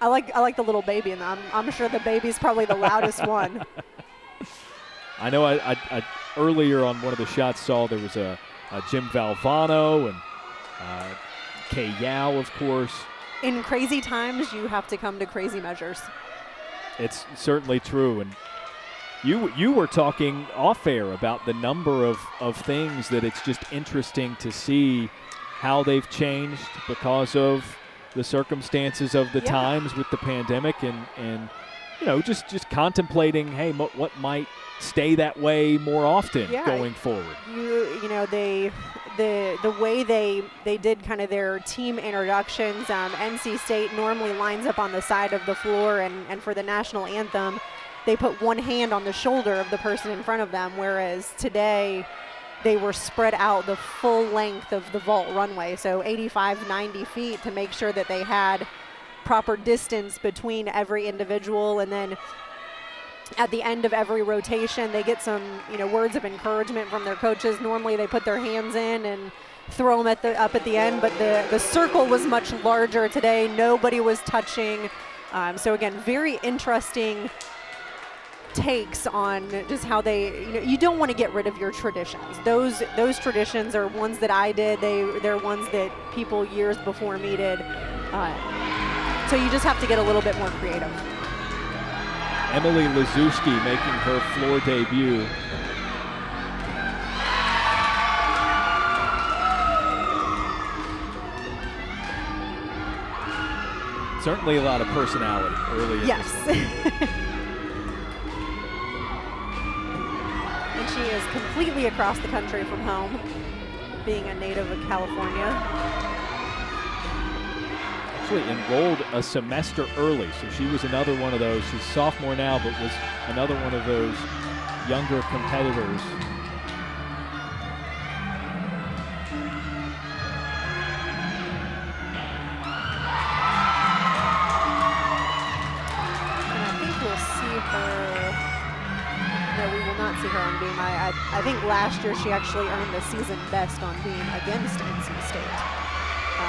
I like the little baby, and I'm sure the baby's probably the loudest one. I know I earlier on one of the shots saw there was a Jim Valvano and Kay Yao, of course. In crazy times, you have to come to crazy measures. It's certainly true. And you were talking off air about the number of things that it's just interesting to see how they've changed because of the circumstances of the times with the pandemic and just contemplating, hey, what might stay that way more often going forward. The way they did kind of their team introductions, NC State normally lines up on the side of the floor, and for the national anthem, they put one hand on the shoulder of the person in front of them, whereas today they were spread out the full length of the vault runway, so 85, 90 feet, to make sure that they had proper distance between every individual. And then at the end of every rotation, they get some words of encouragement from their coaches. Normally they put their hands in and throw them up at the end, but the circle was much larger today. Nobody was touching. So again, very interesting takes on just how they, you don't want to get rid of your traditions. Those traditions are ones that I did. They're ones that people years before me did. So you just have to get a little bit more creative. Emily Lazuski making her floor debut. Certainly a lot of personality early in this. And she is completely across the country from home, being a native of California. Actually enrolled a semester early, so she was another one of those. She's a sophomore now, but was another one of those younger competitors. And I think we'll see her. No, we will not see her on beam. I think last year she actually earned the season best on beam against NC State.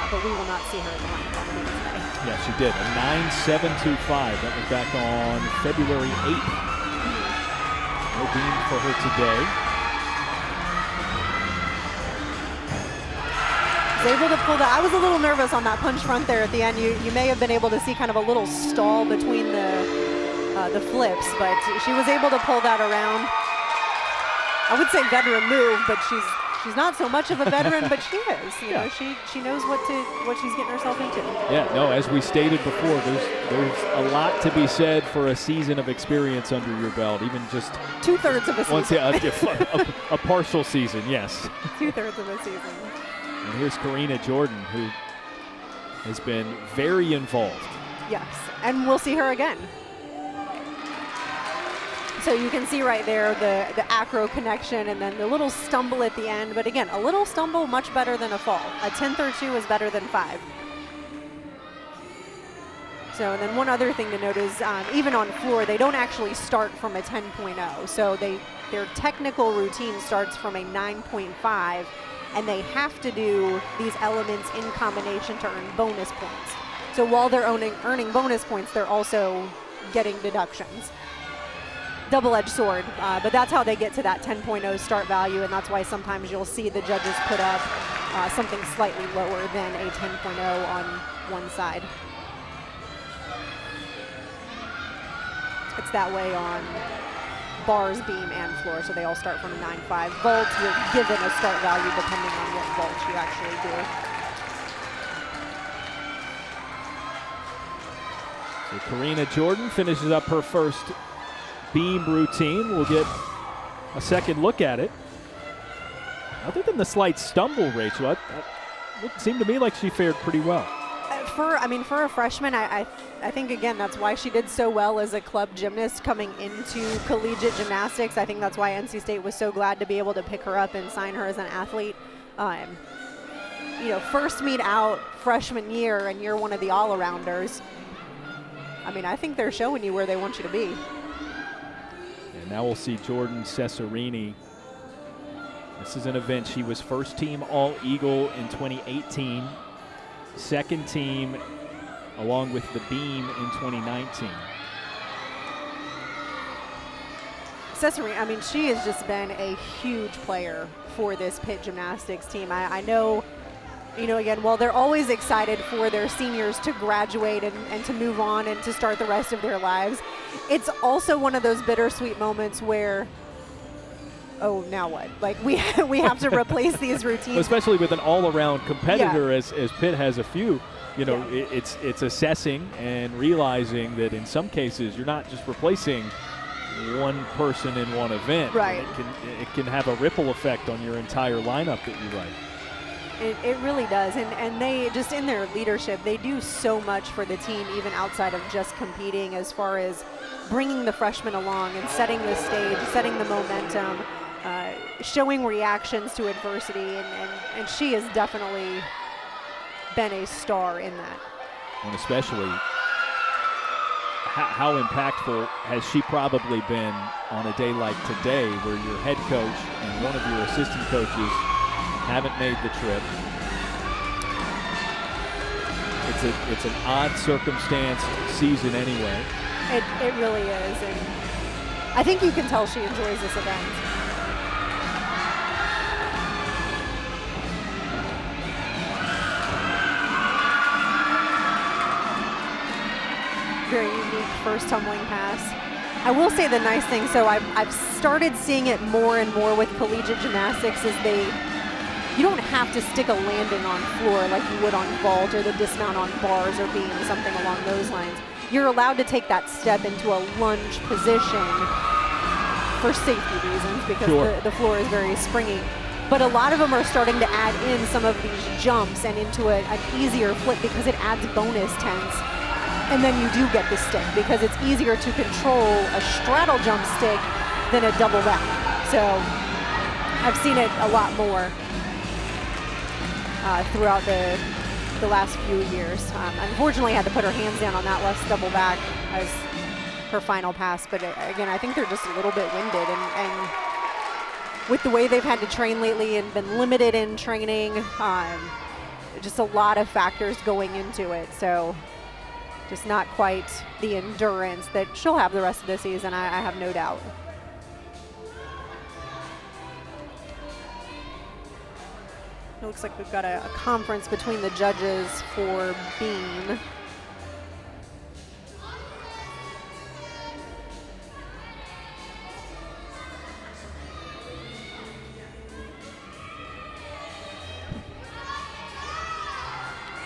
But we will not see her in the lineup on beam today. Yeah, she did. A 9.725. That was back on February 8th. No beam for her today. Was able to pull that. I was a little nervous on that punch front there at the end. You may have been able to see kind of a little stall between the flips, but she was able to pull that around. I would say veteran move, but she's not so much of a veteran, but she is. You know, she knows what she's getting herself into. Yeah, no, as we stated before, there's a lot to be said for a season of experience under your belt, even just 2/3 of a season. A partial season, yes. 2/3 of a season. And here's Karina Jordan, who has been very involved. Yes, and we'll see her again. So you can see right there the acro connection and then the little stumble at the end. But again, a little stumble, much better than a fall. A 10.32 is better than 5. So and then one other thing to note is even on floor, they don't actually start from a 10.0. So their technical routine starts from a 9.5, and they have to do these elements in combination to earn bonus points. So while they're earning bonus points, they're also getting deductions. Double-edged sword, but that's how they get to that 10.0 start value, and that's why sometimes you'll see the judges put up something slightly lower than a 10.0 on one side. It's that way on bars, beam, and floor, so they all start from a 9.5. Vault, you're given a start value depending on what vault you actually do. So Karina Jordan finishes up her first beam routine. We'll get a second look at it. Other than the slight stumble, Rachel, it seemed to me like she fared pretty well. For a freshman, I think, again, that's why she did so well as a club gymnast coming into collegiate gymnastics. I think that's why NC State was so glad to be able to pick her up and sign her as an athlete. First meet out freshman year, and you're one of the all-arounders. I mean, I think they're showing you where they want you to be. And now we'll see Jordan Cesarini. This is an event. She was first team All-Eagle in 2018. Second team along with the beam in 2019. Cesarine, I mean, she has just been a huge player for this Pitt gymnastics team. I know, you know, again, while they're always excited for their seniors to graduate and to move on and to start the rest of their lives, it's also one of those bittersweet moments where, oh, now what? Like, we have to replace these routines. Especially with an all-around competitor, as Pitt has a few. You know, it's assessing and realizing that in some cases you're not just replacing one person in one event. Right. It can have a ripple effect on your entire lineup that you write. It really does, and they just in their leadership, they do so much for the team, even outside of just competing, as far as bringing the freshmen along and setting the stage, setting the momentum, showing reactions to adversity, and she has definitely been a star in that. And especially, how impactful has she probably been on a day like today, where your head coach and one of your assistant coaches haven't made the trip. It's an odd circumstance season anyway. It really is, and I think you can tell she enjoys this event. Very unique first tumbling pass. I will say the nice thing, so I've started seeing it more and more with collegiate gymnastics, is you don't have to stick a landing on floor like you would on vault or the dismount on bars or beam, something along those lines. You're allowed to take that step into a lunge position for safety reasons, because the floor is very springy. But a lot of them are starting to add in some of these jumps and into an easier flip, because it adds bonus tense. And then you do get the stick, because it's easier to control a straddle jump stick than a double back. So I've seen it a lot more throughout the last few years. Unfortunately, I had to put her hands down on that last double back as her final pass. But again, I think they're just a little bit winded. And with the way they've had to train lately and been limited in training, just a lot of factors going into it. So just not quite the endurance that she'll have the rest of the season, I have no doubt. It looks like we've got a conference between the judges for beam.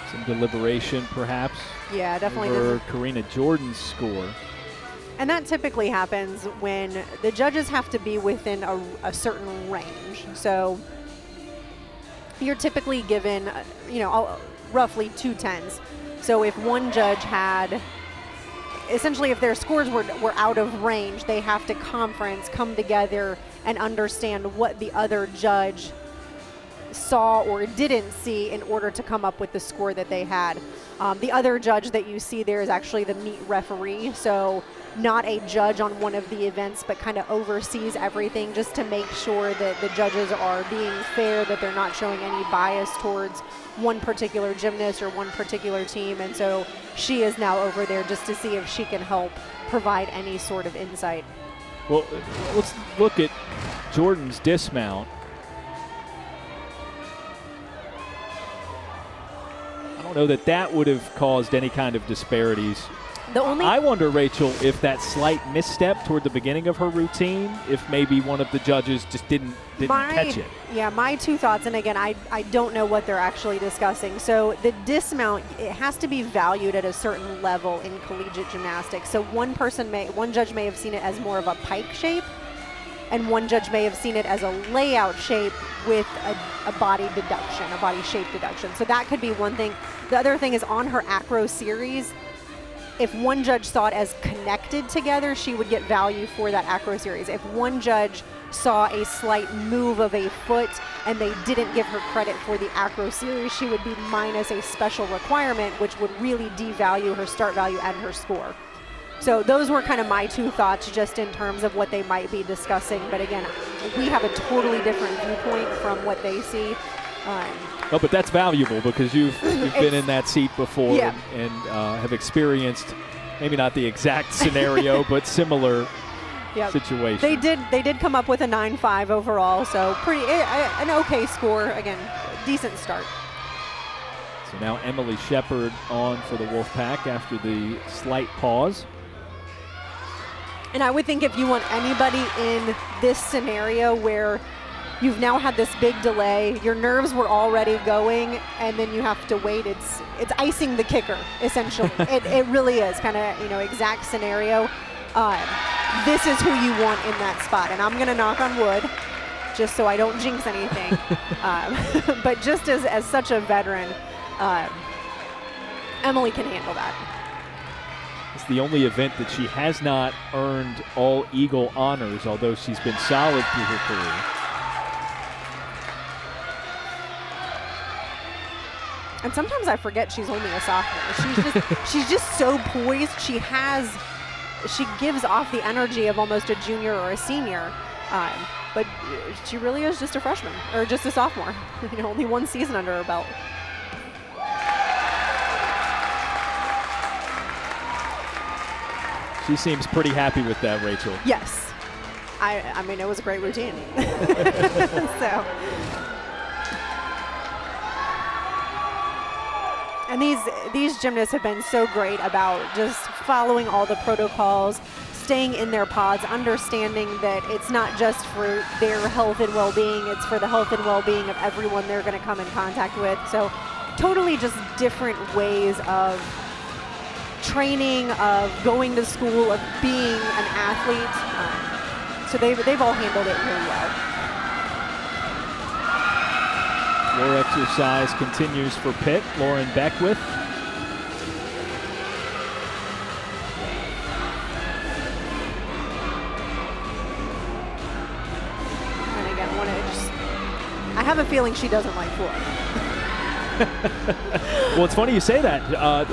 Some deliberation, perhaps. Yeah, definitely. Over Karina Jordan's score. And that typically happens when the judges have to be within a certain range. So you're typically given, roughly 2 10s. So if one judge had, essentially if their scores were out of range, they have to conference, come together, and understand what the other judge saw or didn't see in order to come up with the score that they had. The other judge that you see there is actually the meet referee, so not a judge on one of the events, but kind of oversees everything just to make sure that the judges are being fair, that they're not showing any bias towards one particular gymnast or one particular team. And so she is now over there just to see if she can help provide any sort of insight. Well, let's look at Jordan's dismount. I don't know that would have caused any kind of disparities. I wonder, Rachel, if that slight misstep toward the beginning of her routine, if maybe one of the judges just didn't catch it. Yeah, my 2 thoughts, and again, I don't know what they're actually discussing. So the dismount, it has to be valued at a certain level in collegiate gymnastics. So one judge may have seen it as more of a pike shape, and one judge may have seen it as a layout shape with a body deduction, a body shape deduction. So that could be one thing. The other thing is on her acro series, if one judge saw it as connected together, she would get value for that acro series. If one judge saw a slight move of a foot and they didn't give her credit for the acro series, she would be minus a special requirement, which would really devalue her start value and her score. So those were kind of my 2 thoughts just in terms of what they might be discussing. But again, we have a totally different viewpoint from what they see. Oh, but that's valuable because you've been in that seat before and have experienced maybe not the exact scenario, but similar situation. They did come up with a 9.5 overall, so an okay score. Again, decent start. So now Emily Shepard on for the Wolfpack after the slight pause. And I would think if you want anybody in this scenario where you've now had this big delay, your nerves were already going, and then you have to wait. It's icing the kicker, essentially. it really is kind of, exact scenario. This is who you want in that spot. And I'm going to knock on wood just so I don't jinx anything. But just as such a veteran, Emily can handle that. It's the only event that she has not earned all Eagle honors, although she's been solid through her career. And sometimes I forget she's only a sophomore. She's just so poised. She gives off the energy of almost a junior or a senior, but she really is just a freshman or just a sophomore. Only one season under her belt. She seems pretty happy with that, Rachel. Yes. I mean, it was a great routine. So. And these gymnasts have been so great about just following all the protocols, staying in their pods, understanding that it's not just for their health and well-being, it's for the health and well-being of everyone they're going to come in contact with. So totally just different ways of training, of going to school, of being an athlete. So they've all handled it really well. Floor exercise continues for Pitt. Lauren Beckwith. And again, I have a feeling she doesn't like floor. Well, it's funny you say that.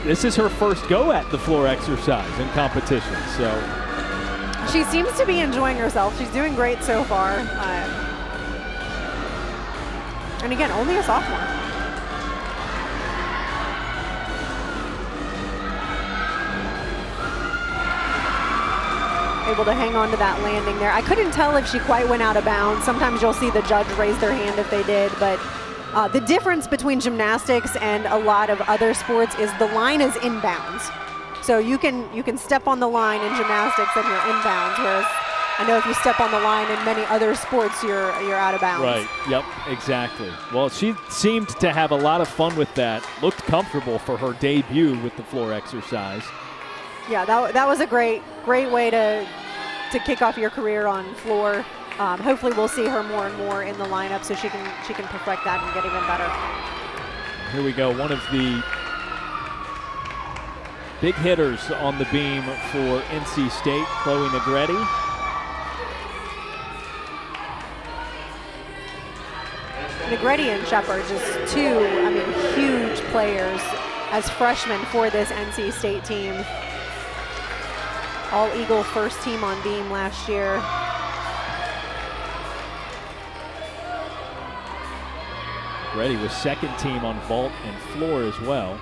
This is her first go at the floor exercise in competition, so. She seems to be enjoying herself. She's doing great so far. And again, only a sophomore. Able to hang on to that landing there. I couldn't tell if she quite went out of bounds. Sometimes you'll see the judge raise their hand if they did, but the difference between gymnastics and a lot of other sports is the line is inbounds. So you can step on the line in gymnastics and you're inbounds, whereas I know if you step on the line in many other sports, you're out of bounds. Right, yep, exactly. Well, she seemed to have a lot of fun with that. Looked comfortable for her debut with the floor exercise. Yeah, that was a great way to kick off your career on floor. Hopefully we'll see her more and more in the lineup so she can perfect that and get even better. Here we go, one of the big hitters on the beam for NC State, Chloe Negretti. Negretti and Shepard, just two, huge players as freshmen for this NC State team. All Eagle first team on beam last year. Negretti was second team on vault and floor as well.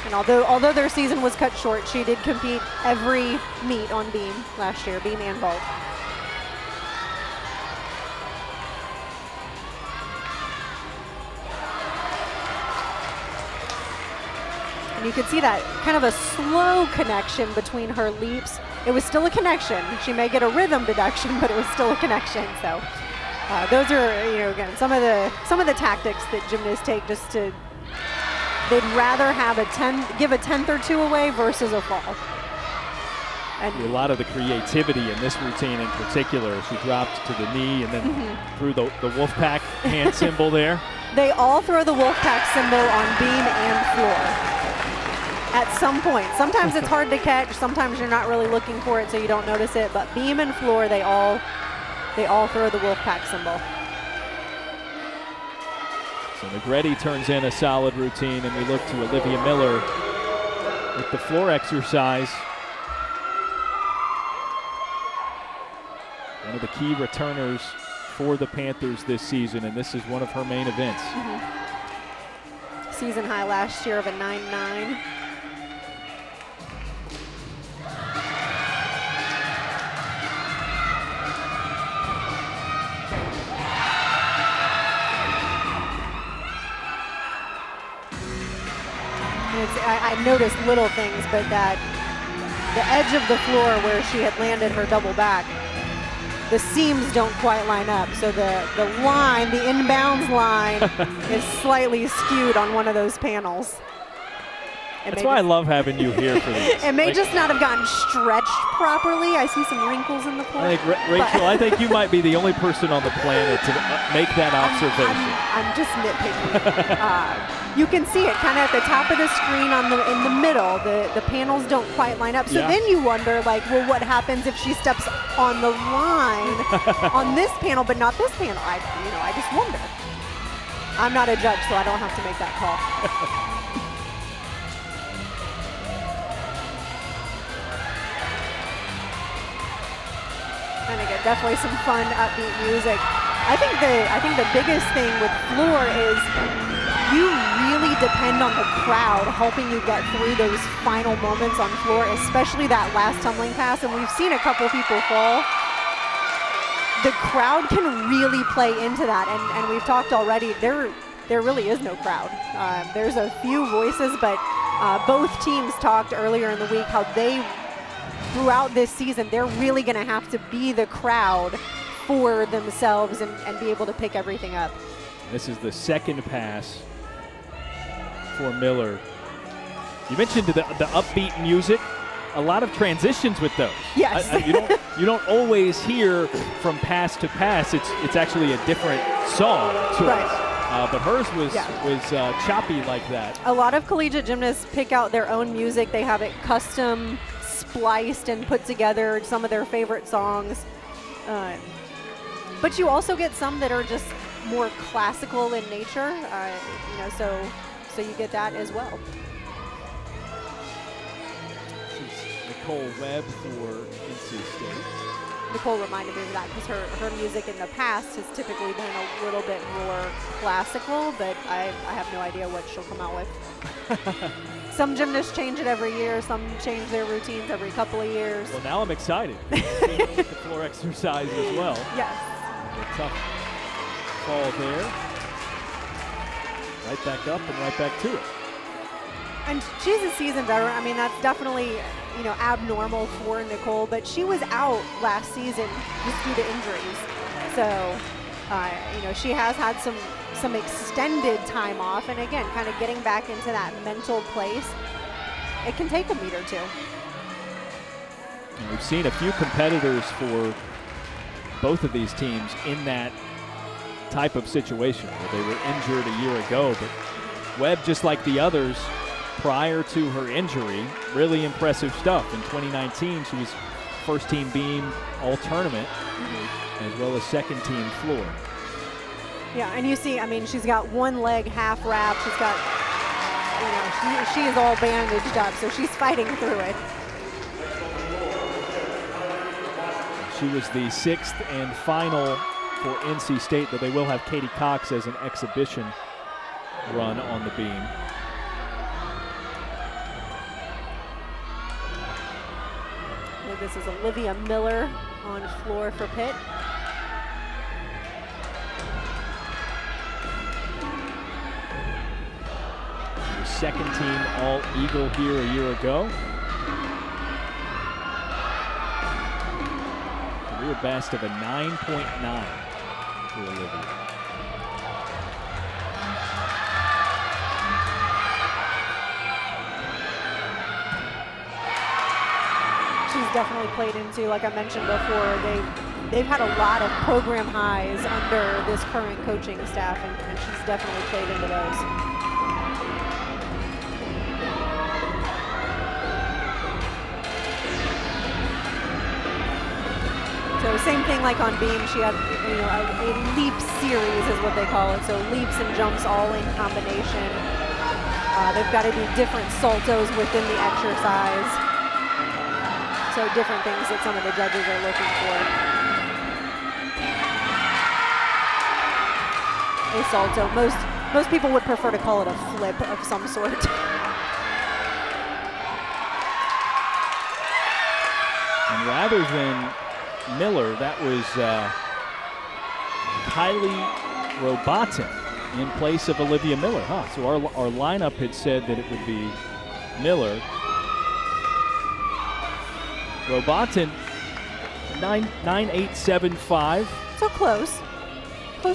And although their season was cut short, she did compete every meet on beam last year, beam and vault. And you could see that kind of a slow connection between her leaps. It was still a connection. She may get a rhythm deduction, but it was still a connection. So those are, again, some of the tactics that gymnasts take just to. They'd rather have give a tenth or two away versus a fall. And a lot of the creativity in this routine in particular. She dropped to the knee and then threw the Wolfpack hand symbol there. They all throw the Wolfpack symbol on beam and floor at some point. Sometimes it's hard to catch. Sometimes you're not really looking for it, so you don't notice it. But beam and floor, they all throw the Wolfpack symbol. So Negretti turns in a solid routine, and we look to Olivia Miller with the floor exercise. one of the key returners for the Panthers this season, and this is one of her main events. Season high last year of a 9.9. I noticed little things, but that the edge of the floor where she had landed her double back, the seams don't quite line up. So the line, the inbounds line is slightly skewed on one of those panels. That's why I love having you here for this. It may just not have gotten stretched properly. I see some wrinkles in the floor. I think, Rachel, I think you might be the only person on the planet to make that observation. I'm just nitpicking. You can see it kind of at the top of the screen in the middle. The panels don't quite line up. So then you wonder, like, well, what happens if she steps on the line on this panel, but not this panel? I just wonder. I'm not a judge, so I don't have to make that call. And again, definitely some fun, upbeat music. I think the biggest thing with floor is you really depend on the crowd helping you get through those final moments on floor, especially that last tumbling pass. And we've seen a couple people fall. The crowd can really play into that, and we've talked already. There really is no crowd. There's a few voices, but both teams talked earlier in the week how they, throughout this season, they're really going to have to be the crowd for themselves and be able to pick everything up. This is the second pass for Miller. You mentioned the upbeat music. A lot of transitions with those. Yes. You don't always hear from pass to pass. It's actually a different song to us. But hers was choppy like that. A lot of collegiate gymnasts pick out their own music. They have it custom spliced and put together, some of their favorite songs. But you also get some that are just more classical in nature. So you get that as well. Nicole Webb for NC State. Nicole reminded me of that because her music in the past has typically been a little bit more classical, but I have no idea what she'll come out with. Some gymnasts change it every year. Some change their routines every couple of years. Well, now I'm excited. The floor exercise as well. Yes. A tough fall there. Right back up and right back to it. And she's a seasoned veteran. I mean, that's definitely, abnormal for Nicole, but she was out last season just due to injuries. So, she has had some extended time off, and again, kind of getting back into that mental place. It can take a meet or two. And we've seen a few competitors for both of these teams in that type of situation where they were injured a year ago, but Webb, just like the others, prior to her injury, really impressive stuff. In 2019, she was first team beam all tournament, as well as second team floor. Yeah, and you see, she's got one leg half wrapped. She's got, she is all bandaged up, so she's fighting through it. She was the sixth and final for NC State, but they will have Katie Cox as an exhibition run on the beam. This is Olivia Miller on floor for Pitt. She was second team All-Eagle here a year ago. Career best of a 9.9 for Olivia. Definitely played into, like I mentioned before, they've had a lot of program highs under this current coaching staff, and she's definitely played into those. So same thing like on beam, she had a leap series is what they call it. So leaps and jumps all in combination. They've got to do different saltos within the exercise. So different things that some of the judges are looking for. a salto. Most people would prefer to call it a flip of some sort. And rather than Miller, that was Kylie Robotin in place of Olivia Miller. So our lineup had said that it would be Miller. Robotin, 9.875. So close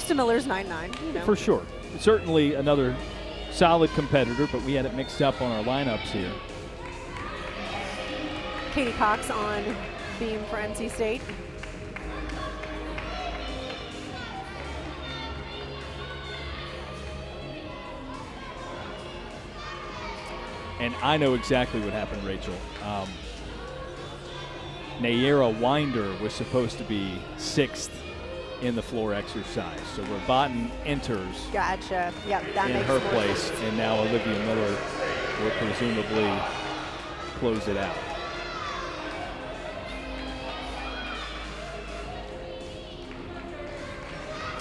to Miller's 9.9. You know. For sure. Certainly another solid competitor, but we had it mixed up on our lineups here. Katie Cox on beam for NC State. And I know exactly what happened, Rachel. Nayera Winder was supposed to be 6th in the floor exercise. So Robotin enters Gotcha. Yep, that in makes her more place, sense. and now Olivia Miller will presumably close it out.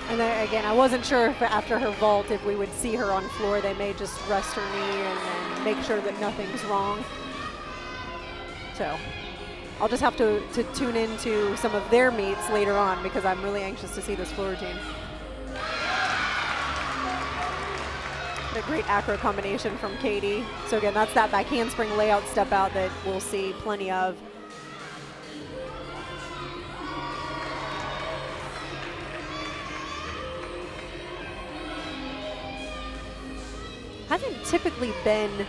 And then, again, I wasn't sure if after her vault if we would see her on floor. They may just rest her knee and then make sure that nothing's wrong. So I'll just have to tune into some of their meets later on because I'm really anxious to see this floor routine. A great acro combination from Katie. So again, that's that back handspring layout step out that we'll see plenty of. Hasn't typically been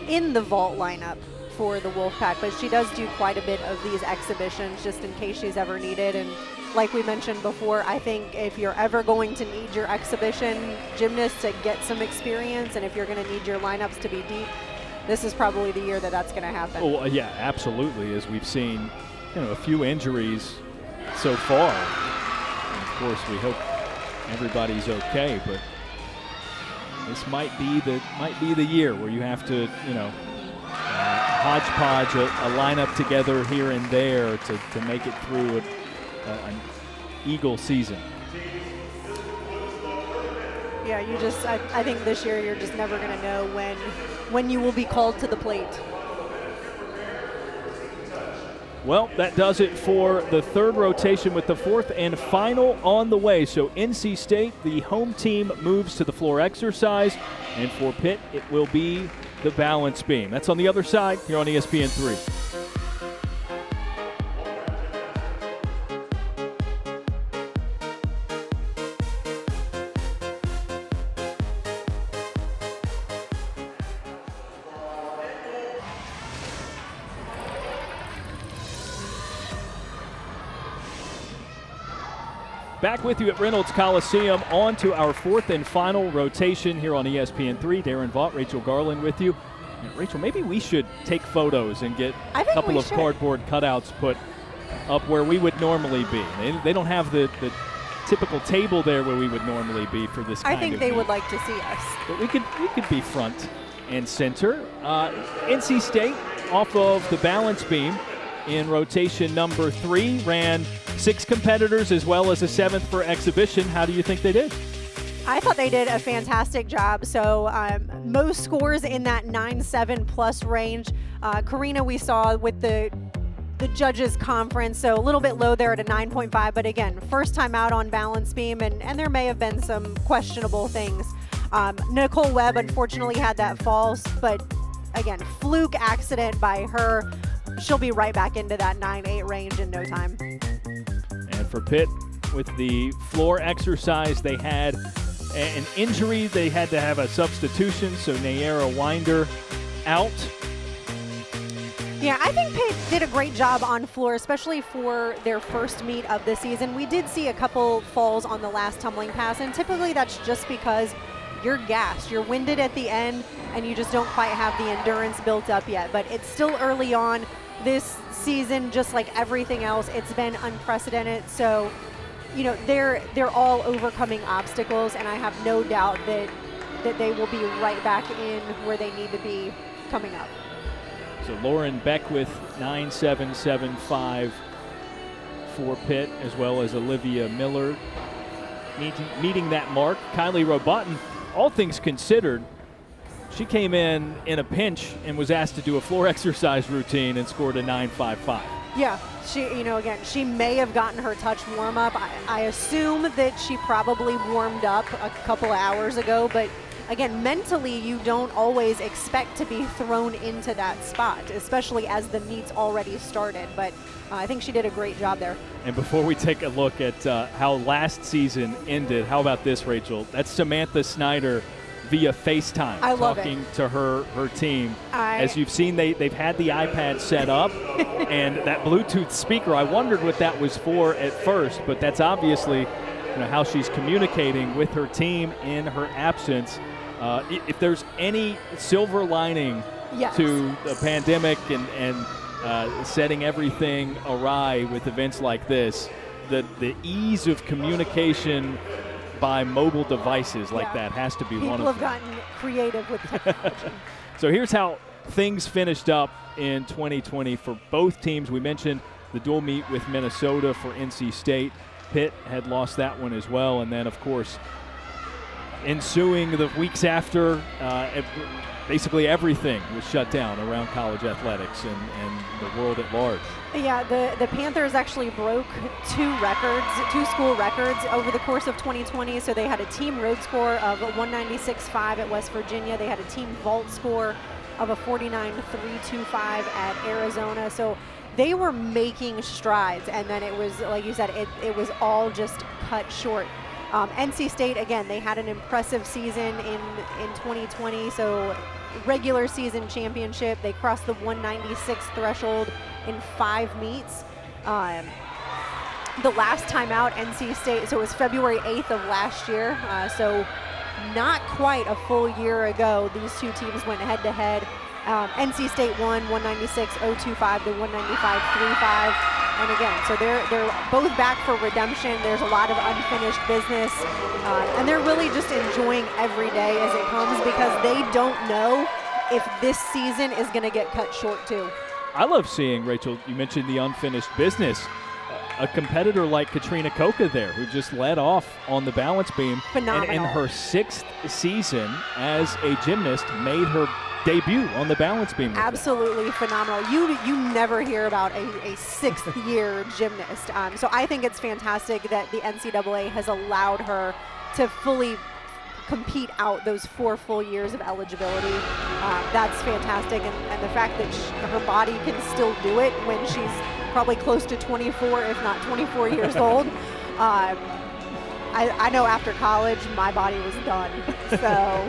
in the vault lineup for the Wolfpack, but she does do quite a bit of these exhibitions just in case she's ever needed. And like we mentioned before, I think if you're ever going to need your exhibition gymnast to get some experience, and if you're going to need your lineups to be deep, this is probably the year that that's going to happen. Oh, yeah, absolutely. As we've seen, a few injuries so far. And of course, we hope everybody's okay, but this might be the year where you have to, hodgepodge a lineup together here and there to make it through an Eagle season. Yeah, I think this year you're just never going to know when you will be called to the plate. Well, that does it for the third rotation with the fourth and final on the way. So NC State, the home team, moves to the floor exercise, and for Pitt, it will be the balance beam. That's on the other side here on ESPN 3. Back with you at Reynolds Coliseum, on to our fourth and final rotation here on ESPN 3. Darren Vaught, Rachel Garland with you. And Rachel, maybe we should take photos and get a couple of cardboard cutouts put up where we would normally be. They don't have the typical table there where we would normally be for this kind of I think they would like to see us. But we could be front and center. NC State off of the balance beam in rotation number 3, ran 6 competitors as well as a 7th for exhibition. How do you think they did? I thought they did a fantastic job. So most scores in that 9.7 plus range. Karina we saw with the judges conference, so a little bit low there at a 9.5, but again, first time out on balance beam, and there may have been some questionable things. Nicole Webb unfortunately had that fall, but again, fluke accident by her. She'll be right back into that 9.8 range in no time. And for Pitt, with the floor exercise, they had an injury. They had to have a substitution, so Nayera Winder out. Yeah, I think Pitt did a great job on floor, especially for their first meet of the season. We did see a couple falls on the last tumbling pass, and typically that's just because you're gassed, you're winded at the end, and you just don't quite have the endurance built up yet. But it's still early on. This season, just like everything else, it's been unprecedented. So, they're all overcoming obstacles, and I have no doubt that they will be right back in where they need to be coming up. So Lauren Beckwith, 9.775 for Pitt, as well as Olivia Miller. meeting that mark. Kylie Robotin, all things considered, she came in a pinch and was asked to do a floor exercise routine and scored a 9.55. Yeah, again, she may have gotten her touch warm up. I assume that she probably warmed up a couple of hours ago, but again, mentally, you don't always expect to be thrown into that spot, especially as the meet's already started. But I think she did a great job there. And before we take a look at how last season ended, how about this, Rachel? That's Samantha Snyder via FaceTime talking to her team. As you've seen, they've had the iPad set up and that Bluetooth speaker, I wondered what that was for at first, but that's obviously how she's communicating with her team in her absence. If there's any silver lining to the pandemic and setting everything awry with events like this, the ease of communication by mobile devices like that has to be one of them. People have gotten creative with technology. So here's how things finished up in 2020 for both teams. We mentioned the dual meet with Minnesota for NC State. Pitt had lost that one as well. And then, of course, ensuing the weeks after, basically everything was shut down around college athletics and the world at large. Yeah, the Panthers actually broke two school records over the course of 2020. So they had a team road score of 196.5 at West Virginia. They had a team vault score of a 49.325 at Arizona. So they were making strides, and then it was, like you said, it was all just cut short. NC State, again, they had an impressive season in 2020, so regular season championship. They crossed the 196 threshold in 5 meets. The last time out, NC State, so it was February 8th of last year, so not quite a full year ago, these two teams went head-to-head. NC State won 196.025 to 195.35. And again, so they're both back for redemption. There's a lot of unfinished business, and they're really just enjoying every day as it comes because they don't know if this season is going to get cut short too. I love seeing, Rachel, you mentioned the unfinished business. A competitor like Katrina Koka there, who just led off on the balance beam. Phenomenal. And in her 6th season as a gymnast, made her debut on the balance beam. Absolutely phenomenal. You never hear about a 6th-year gymnast. So I think it's fantastic that the NCAA has allowed her to fully compete out those 4 full years of eligibility. That's fantastic. And the fact that her body can still do it when she's probably close to 24, if not 24 years old. I know after college, my body was done. So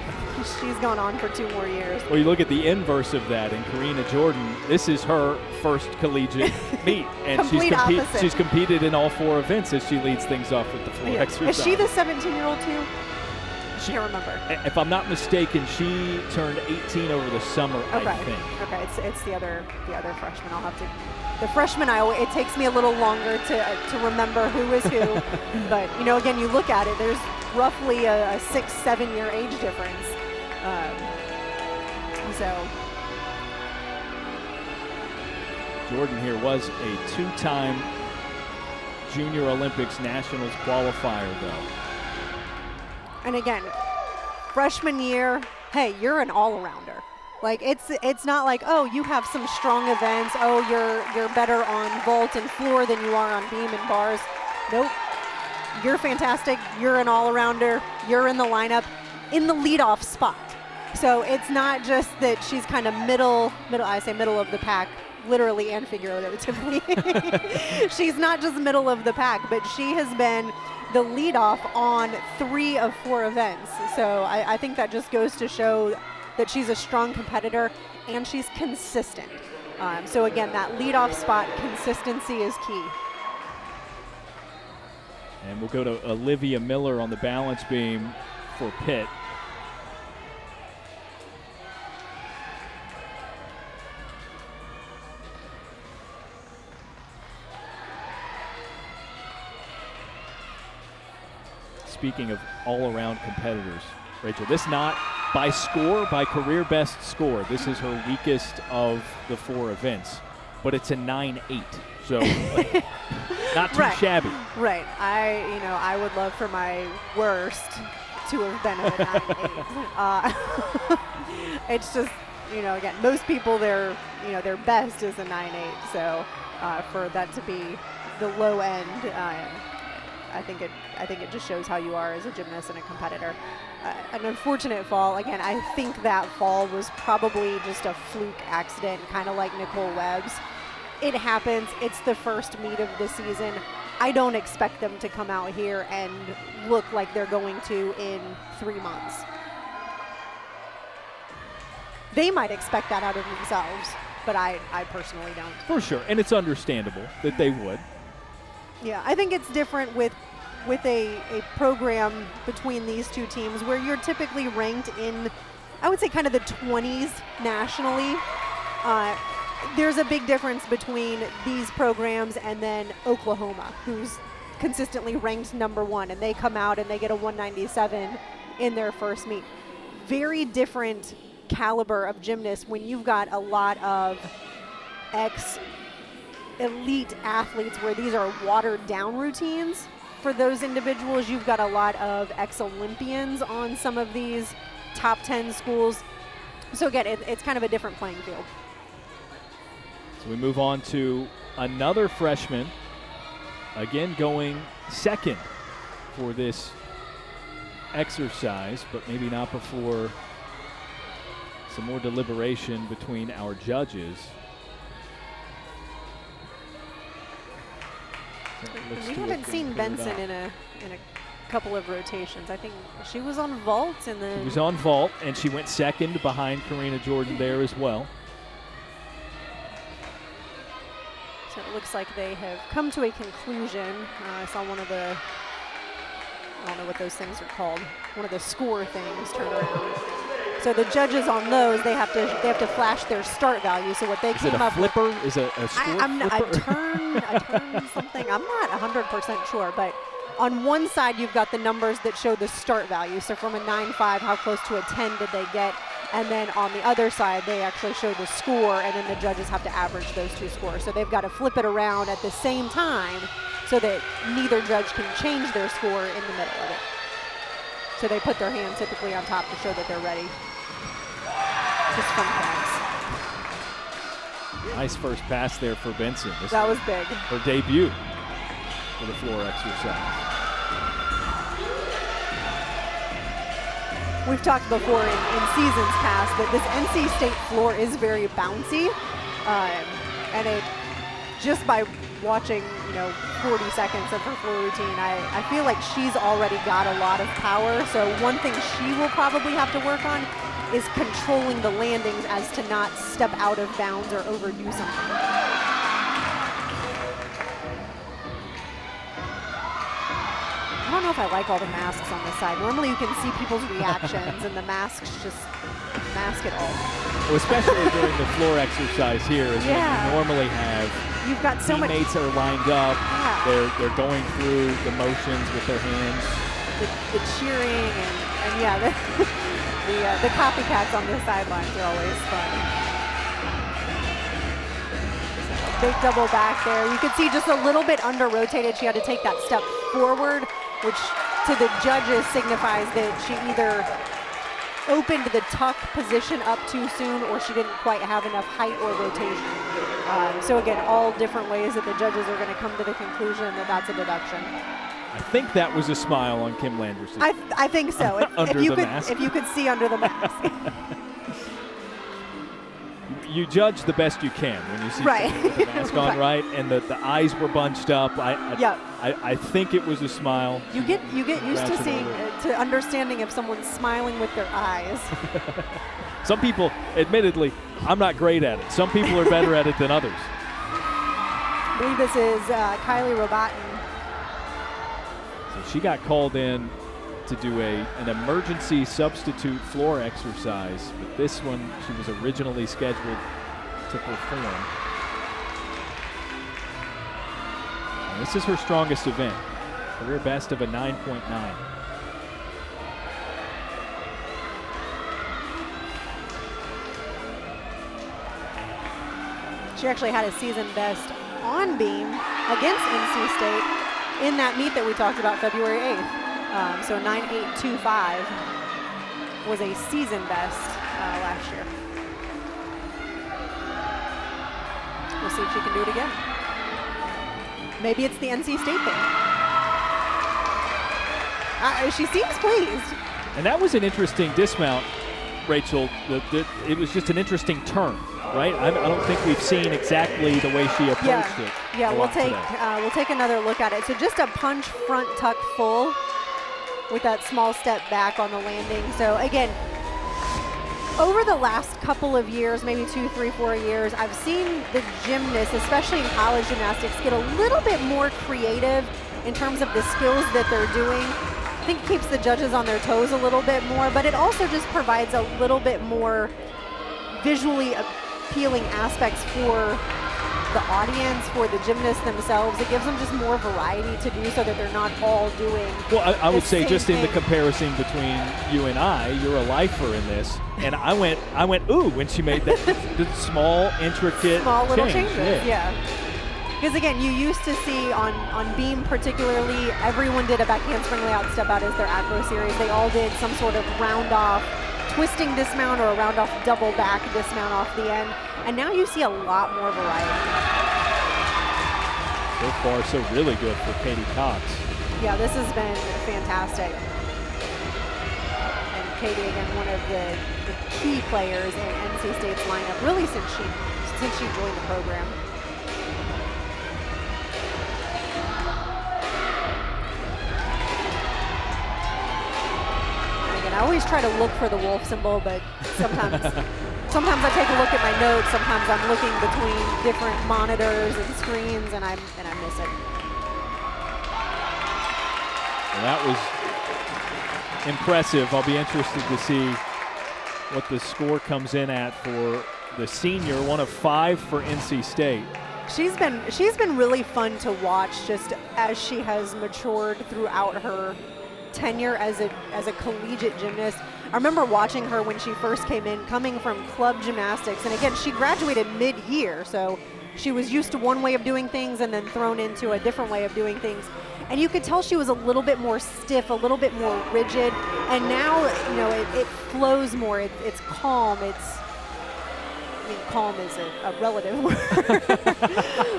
she's gone on for 2 more years. Well, you look at the inverse of that in Karina Jordan. This is her first collegiate meet, and she's competed in all 4 events as she leads things off with the floor exercise. Is she the 17-year-old too? I can't remember. If I'm not mistaken, she turned 18 over the summer, okay. I think. Okay, it's the other freshman. I'll have to. The freshman, it takes me a little longer to remember who is who. But, again, you look at it, there's roughly a 6-7 year age difference. So Jordan here was a 2-time Junior Olympics Nationals qualifier, though. And again, freshman year, hey, you're an all-arounder. Like it's not like, oh, you have some strong events. Oh, you're better on vault and floor than you are on beam and bars. Nope. You're fantastic. You're an all-arounder. You're in the lineup in the leadoff spot. So it's not just that she's kind of middle, I say middle of the pack, literally and figuratively. She's not just middle of the pack, but she has been the leadoff on 3 of 4 events. So I think that just goes to show that she's a strong competitor and she's consistent. So again, that leadoff spot, consistency is key. And we'll go to Olivia Miller on the balance beam for Pitt. Speaking of all-around competitors, Rachel, this not by score, by career best score. This is her weakest of the 4 events, but it's a 9.8. So Not too shabby. Right. I would love for my worst to have been at a 9.8. It's just, again, most people their best is a 9.8. So for that to be the low end, I think it just shows how you are as a gymnast and a competitor. An unfortunate fall. Again, I think that fall was probably just a fluke accident, kind of like Nicole Webb's. It happens. It's the first meet of the season. I don't expect them to come out here and look like they're going to in 3 months. They might expect that out of themselves, but I personally don't. For sure, and it's understandable that they would. Yeah, I think it's different with a program between these two teams where you're typically ranked in, I would say, kind of the 20s nationally. There's a big difference between these programs and then Oklahoma, who's consistently ranked #1, and they come out and they get a 197 in their first meet. Very different caliber of gymnasts when you've got a lot of elite athletes where these are watered down routines. For those individuals, you've got a lot of ex-Olympians on some of these top 10 schools. So again, it's kind of a different playing field. So we move on to another freshman, again going second for this exercise, but maybe not before some more deliberation between our judges. We haven't seen Benson in a couple of rotations. I think she was on vault, and then she was on vault, and she went second behind Karina Jordan there as well. So it looks like they have come to a conclusion. I saw one of the, I don't know what those things are called, one of the score things turn around. So the judges on those, they have to flash their start value. So what they Is came it a up flipper? with, Is it a score a flipper? turn something. I'm not 100% sure, but on one side you've got the numbers that show the start value. So from a 9.5, how close to a 10 did they get? And then on the other side, they actually show the score, and then the judges have to average those two scores. So they've got to flip it around at the same time so that neither judge can change their score in the middle of it. So they put their hand typically on top to show that they're ready. Just fun facts. Nice first pass there for Benson. That was big. Her debut for the floor exercise. We've talked before in seasons past that this NC State floor is very bouncy, and it just by watching 40 seconds of her floor routine, I feel like she's already got a lot of power. So one thing she will probably have to work on is controlling the landings as to not step out of bounds or overdo something. I don't know if I like all the masks on this side. Normally you can see people's reactions, and the masks just mask it all. Well, especially during the floor exercise here, is when you normally have you've got so much teammates are lined up. Yeah. They're going through the motions with their hands. The cheering and the copycats on the sidelines are always fun. So big double back there. You could see just a little bit under rotated. She had to take that step forward, which to the judges signifies that she either opened the tuck position up too soon or she didn't quite have enough height or rotation. So again, all different ways that the judges are going to come to the conclusion that that's a deduction. I think that was a smile on Kim Landerson. I think so. If you could see under the mask. You judge the best you can when you see the mask on, right? And the eyes were bunched up. I think it was a smile. You get used to seeing, to understanding if someone's smiling with their eyes. Some people, admittedly, I'm not great at it. Some people are better at it than others. I believe this is Kylie Robatin. So she got called in to do an emergency substitute floor exercise, but this one she was originally scheduled to perform. And this is her strongest event, career best of a 9.9. She actually had a season best on beam against NC State in that meet that we talked about February 8th. So 9.825 was a season best last year. We'll see if she can do it again. Maybe it's the NC State thing. She seems pleased. And that was an interesting dismount, Rachel. It was just an interesting turn, right? I don't think we've seen exactly the way she approached it. Yeah, we'll take another look at it. So just a punch front tuck full with that small step back on the landing. So again, over the last couple of years, maybe 2, 3, 4 years, I've seen the gymnasts, especially in college gymnastics, get a little bit more creative in terms of the skills that they're doing. I think it keeps the judges on their toes a little bit more, but it also just provides a little bit more visually appealing aspects for the audience, for the gymnasts themselves. It gives them just more variety to do so that they're not all doing. Well, I would say just thing. In the comparison between you and I, you're a lifer in this, and I went ooh when she made that the small intricate little change. changes. Yeah. Because again, you used to see on beam particularly, everyone did a back handspring layout step out as their acro series. They all did some sort of round off twisting dismount or a round off double back dismount off the end. And now you see a lot more variety. So far, so really good for Katie Cox. Yeah, this has been fantastic. And Katie, again, one of the key players in NC State's lineup, really since she joined the program. I always try to look for the wolf symbol, but sometimes I take a look at my notes. Sometimes I'm looking between different monitors and screens, and I miss it. Well, that was impressive. I'll be interested to see what the score comes in at for the senior, one of 5 for NC State. She's been really fun to watch just as she has matured throughout her tenure as a collegiate gymnast. I remember watching her when she first came in, coming from club gymnastics, and again, she graduated mid-year, so she was used to one way of doing things and then thrown into a different way of doing things. And you could tell she was a little bit more stiff, a little bit more rigid, and now, it flows more. It's calm. Calm is a relative word,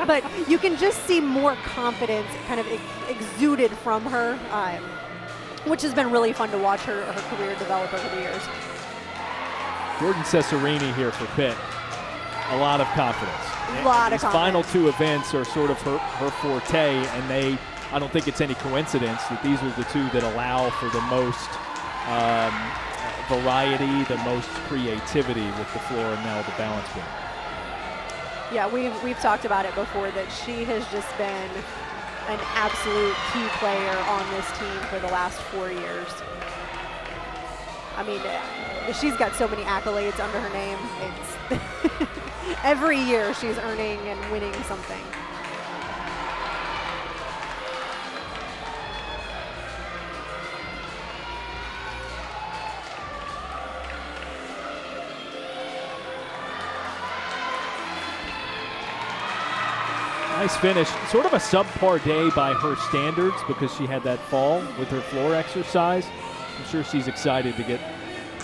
but you can just see more confidence kind of exuded from her. Which has been really fun to watch her career develop over the years. Jordan Cesarini here for Pitt. A lot of confidence. These final 2 events are sort of her forte, and I don't think it's any coincidence that these are the 2 that allow for the most variety, the most creativity with the floor and now the balance beam. Yeah, we've talked about it before that she has just been an absolute key player on this team for the last 4 years. I mean, she's got so many accolades under her name. It's every year she's earning and winning something. Nice finish. Sort of a subpar day by her standards because she had that fall with her floor exercise. I'm sure she's excited to get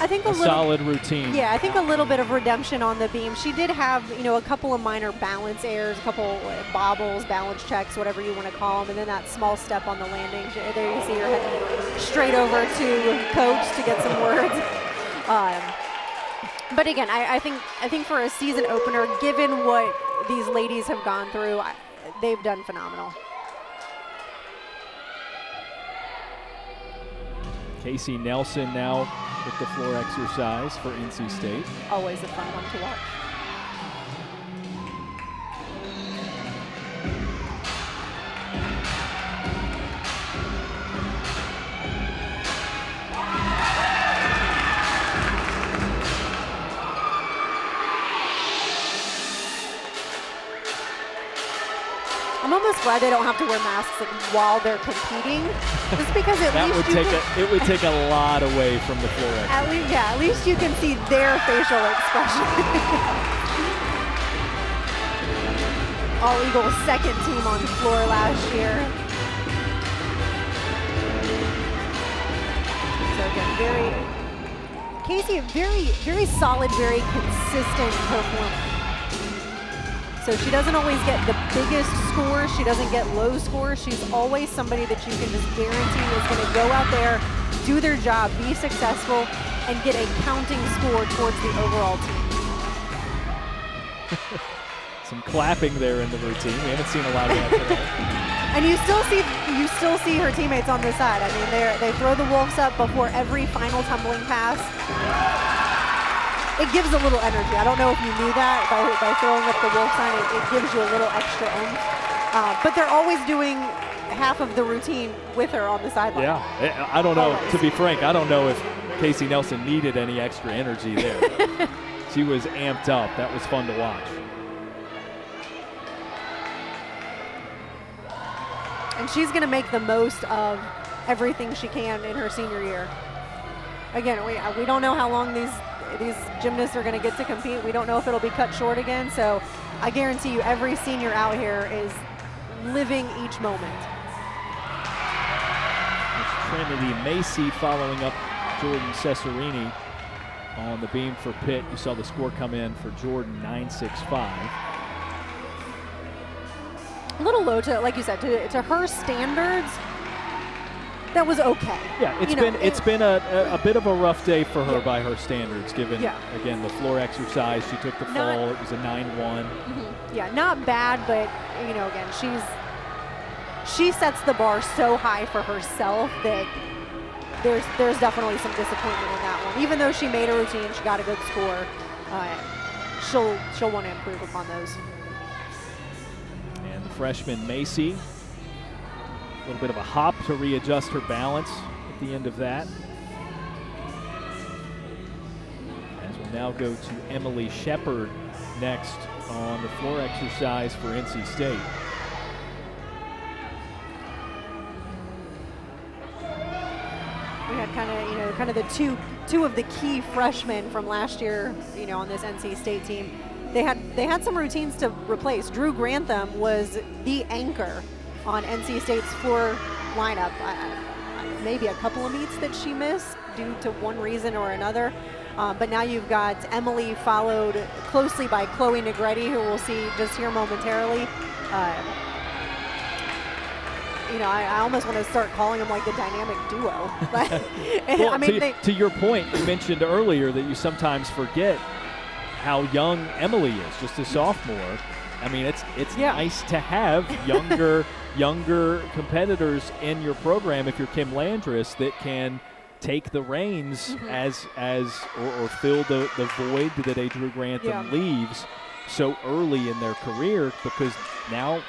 a solid routine. Yeah, I think a little bit of redemption on the beam. She did have, a couple of minor balance errors, a couple bobbles, balance checks, whatever you want to call them, and then that small step on the landing. There you see her heading straight over to coach to get some words. But again, I think for a season opener, given what these ladies have gone through, they've done phenomenal. Casey Nelson now with the floor exercise for NC State. Always a fun one to watch. I'm almost glad they don't have to wear masks while they're competing, just because it would take a lot away from the floor exercise. At least you can see their facial expression. All Eagles' second team on the floor last year. So again, Casey, very solid, very consistent performer. So she doesn't always get the biggest scores. She doesn't get low scores. She's always somebody that you can just guarantee is going to go out there, do their job, be successful, and get a counting score towards the overall team. Some clapping there in the routine. We haven't seen a lot of that today. And you still see her teammates on the side. I mean, they throw the Wolves up before every final tumbling pass. It gives a little energy. I don't know if you knew that by throwing up the Wolf sign. It gives you a little extra oomph. But they're always doing half of the routine with her on the sideline. Yeah, I don't know. Always. To be frank, I don't know if Casey Nelson needed any extra energy there. She was amped up. That was fun to watch. And she's going to make the most of everything she can in her senior year. Again, we don't know how long these gymnasts are going to get to compete. We don't know if it'll be cut short again. So I guarantee you every senior out here is living each moment. Trinity Macy following up Jordan Cesarini on the beam for Pitt. You saw the score come in for Jordan, 9.65. A little low to, like you said, to her standards. That was okay. Yeah, it's been a bit of a rough day for her by her standards, given again the floor exercise. She took the fall. It was a 9-1. Mm-hmm. Yeah, not bad, but again, she sets the bar so high for herself that there's definitely some disappointment in that one. Even though she made a routine, she got a good score. She'll want to improve upon those. And the freshman Macy, a little bit of a hop to readjust her balance at the end of that. As we'll now go to Emily Shepard next on the floor exercise for NC State. We had kind of the two of the key freshmen from last year, on this NC State team. They had some routines to replace. Drew Grantham was the anchor on NC State's floor lineup. Maybe a couple of meets that she missed due to one reason or another. But now you've got Emily followed closely by Chloe Negretti, who we'll see just here momentarily. I almost want to start calling them like the dynamic duo. But to your point, you mentioned earlier that you sometimes forget how young Emily is, just a sophomore. I mean, it's nice to have younger competitors in your program if you're Kim Landris that can take the reins or fill the void that a Drew Grantham leaves so early in their career, because now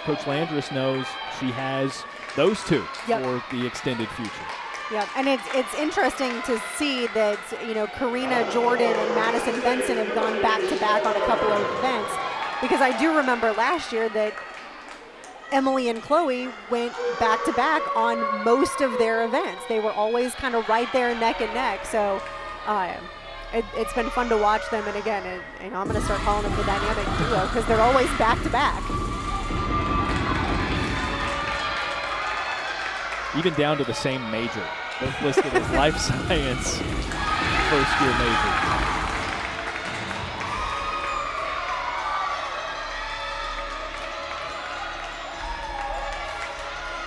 Coach Landris knows she has those two for the extended future. Yeah, and it's interesting to see that, Karina Jordan and Madison Benson have gone back-to-back on a couple of events, because I do remember last year that Emily and Chloe went back-to-back on most of their events. They were always kind of right there neck and neck, so it's been fun to watch them. And again, I'm going to start calling them the dynamic duo because they're always back-to-back. Even down to the same major. Both listed as life science first-year majors.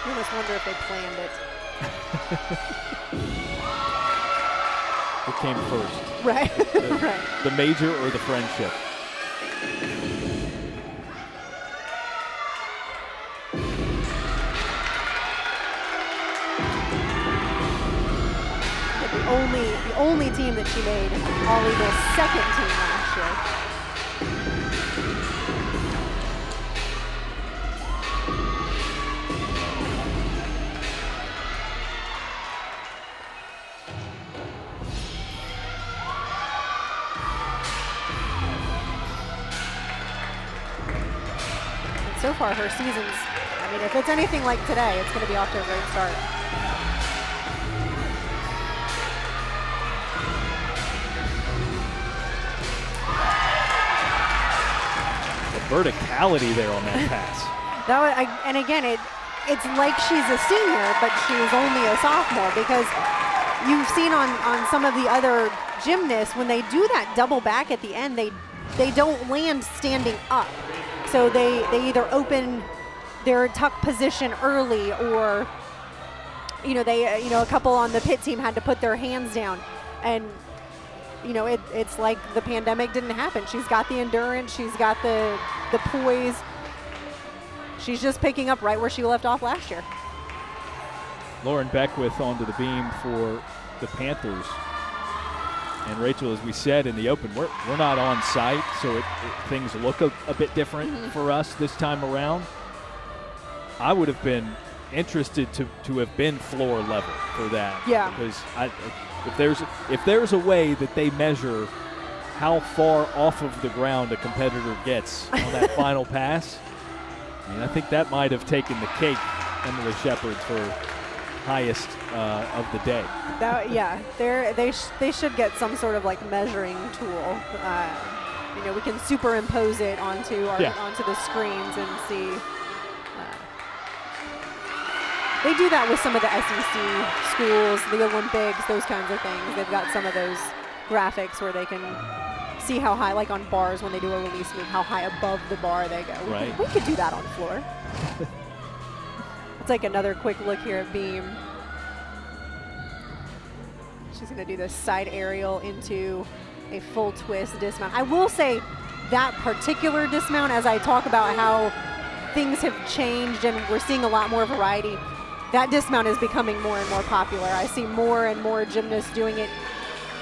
You almost wonder if they planned it. What came first? Right. Right. The major or the friendship? The only team that she made All Eagles' second team last year. And so far, her season's, if it's anything like today, it's going to be off to a great start. verticality there on that pass. And again, it's like she's a senior, but she's only a sophomore, because you've seen on some of the other gymnasts, when they do that double back at the end, they don't land standing up. So they either open their tuck position early, or a couple on the pit team had to put their hands down, and it's like the pandemic didn't happen. She's got the endurance, she's got the poise. She's just picking up right where she left off last year. Lauren Beckwith onto the beam for the Panthers. And Rachel, as we said in the open, we're not on site, so things look a bit different for us this time around. I would have been interested to have been floor level for that. Yeah. Because if there's a way that they measure how far off of the ground a competitor gets on that final pass, I think that might have taken the cake, Emily Shepard, for highest of the day. They should get some sort of measuring tool. We can superimpose it onto the screens and see. They do that with some of the SEC schools, the Olympics, those kinds of things. They've got some of those graphics where they can see how high, like on bars when they do a release move, how high above the bar they go. We could do that on floor. Let's take another quick look here at beam. She's going to do this side aerial into a full twist dismount. I will say that particular dismount, as I talk about how things have changed and we're seeing a lot more variety, that dismount is becoming more and more popular. I see more and more gymnasts doing it.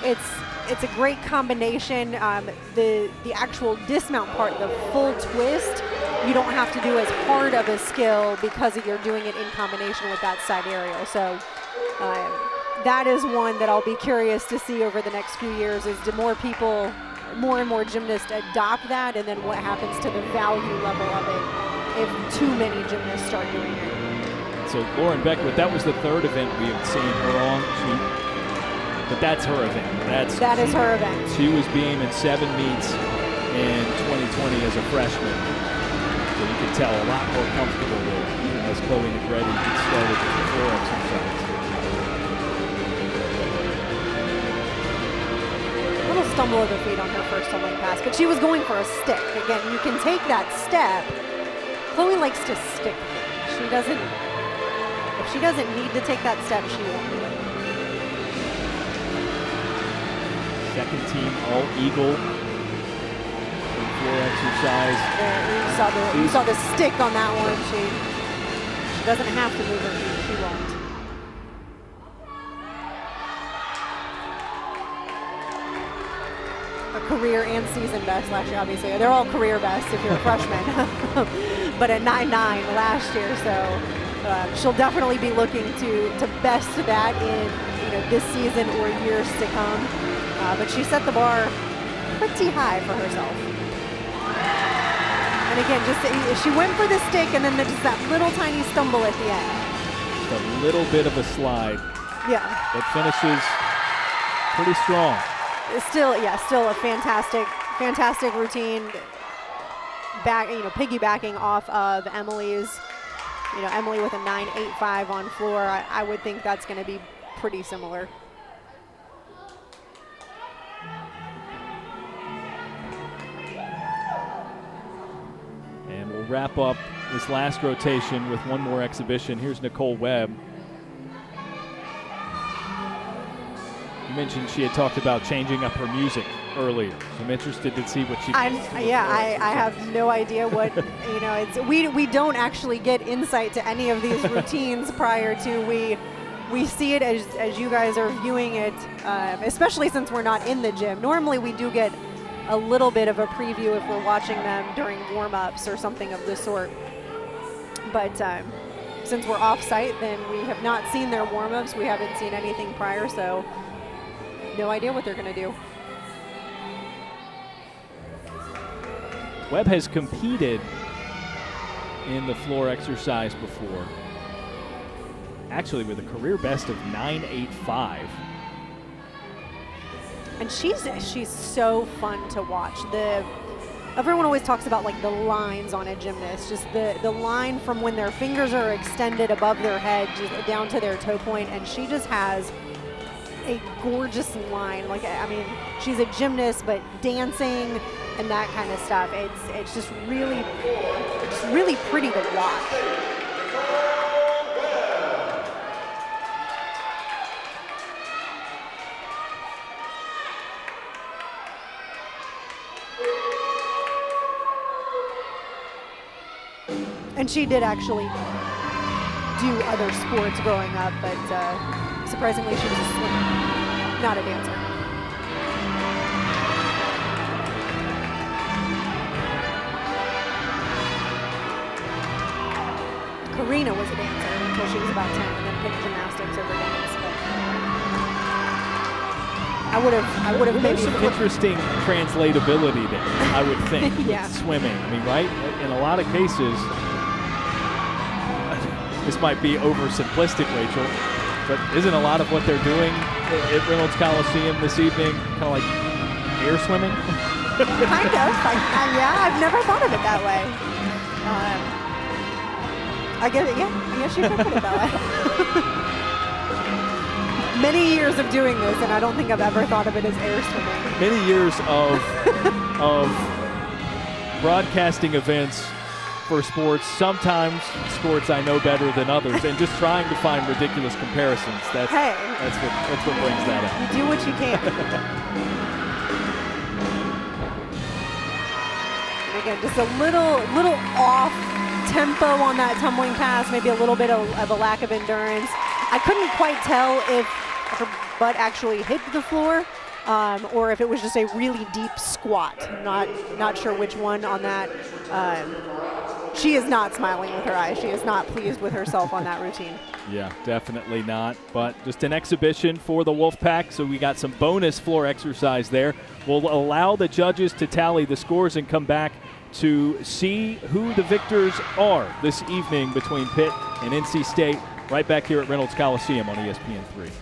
It's a great combination. The actual dismount part, the full twist, you don't have to do as hard of a skill because you're doing it in combination with that side aerial. So that is one that I'll be curious to see over the next few years, is do more and more gymnasts adopt that, and then what happens to the value level of it if too many gymnasts start doing it. So Lauren Beckwith, that was the third event we have seen her on. But that's her event. That is her event. She was beam in 7 meets in 2020 as a freshman. So you can tell a lot more comfortable there as Chloe Negretti started with the floor exercise. A little stumble of the feet on her first tumbling pass, but she was going for a stick. Again, you can take that step. Chloe likes to stick. If she doesn't need to take that step, she won't do it. Second team all-eagle floor exercise. You saw the stick on that one. She doesn't have to move her feet. She won't. A career and season best last year, obviously. They're all career best if you're a freshman. But a 9.9 last year, so she'll definitely be looking to best that in this season or years to come. But she set the bar pretty high for herself. And again, she went for the stick, and then just that little tiny stumble at the end. Just a little bit of a slide. Yeah. That finishes pretty strong. Still a fantastic routine. Piggybacking off of Emily's. Emily with a 9.85 on floor. I would think that's going to be pretty similar. And we'll wrap up this last rotation with one more exhibition. Here's Nicole Webb. You mentioned she had talked about changing up her music earlier. So I'm interested to see what she I have no idea what, we don't actually get insight to any of these routines prior to we see it as you guys are viewing it, especially since we're not in the gym. Normally we do get a little bit of a preview if we're watching them during warm-ups or something of the sort. But since we're off-site, then we have not seen their warm-ups. We haven't seen anything prior, so no idea what they're going to do. Webb has competed in the floor exercise before, actually with a career best of 9.85. And she's so fun to watch. everyone always talks about like the lines on a gymnast, just the line from when their fingers are extended above their head just down to their toe point, and she just has a gorgeous line. Like, I mean, she's a gymnast, but dancing and that kind of stuff. It's just really pretty to watch. And she did actually do other sports growing up, but surprisingly she was a swimmer, not a dancer. Karina was a dancer until she was about 10 and then picked gymnastics over dance. But I would have maybe some interesting translatability there, I would think, yeah. with swimming. I mean, right? In a lot of cases, this might be oversimplistic, Rachel, but isn't a lot of what they're doing at Reynolds Coliseum this evening kind of like air swimming? Kind of. Yeah, I've never thought of it that way. I guess you could put it that way. Many years of doing this, and I don't think I've ever thought of it as air swimming. Many years of broadcasting events for sports, sometimes sports I know better than others, and just trying to find ridiculous comparisons. That's what brings that up. You do what you can. And again, just a little off tempo on that tumbling pass, maybe a little bit of a lack of endurance. I couldn't quite tell if her butt actually hit the floor or if it was just a really deep squat. Not sure which one on that. She is not smiling with her eyes. She is not pleased with herself on that routine. Yeah, definitely not. But just an exhibition for the Wolfpack, so we got some bonus floor exercise there. We'll allow the judges to tally the scores and come back to see who the victors are this evening between Pitt and NC State, right back here at Reynolds Coliseum on ESPN3.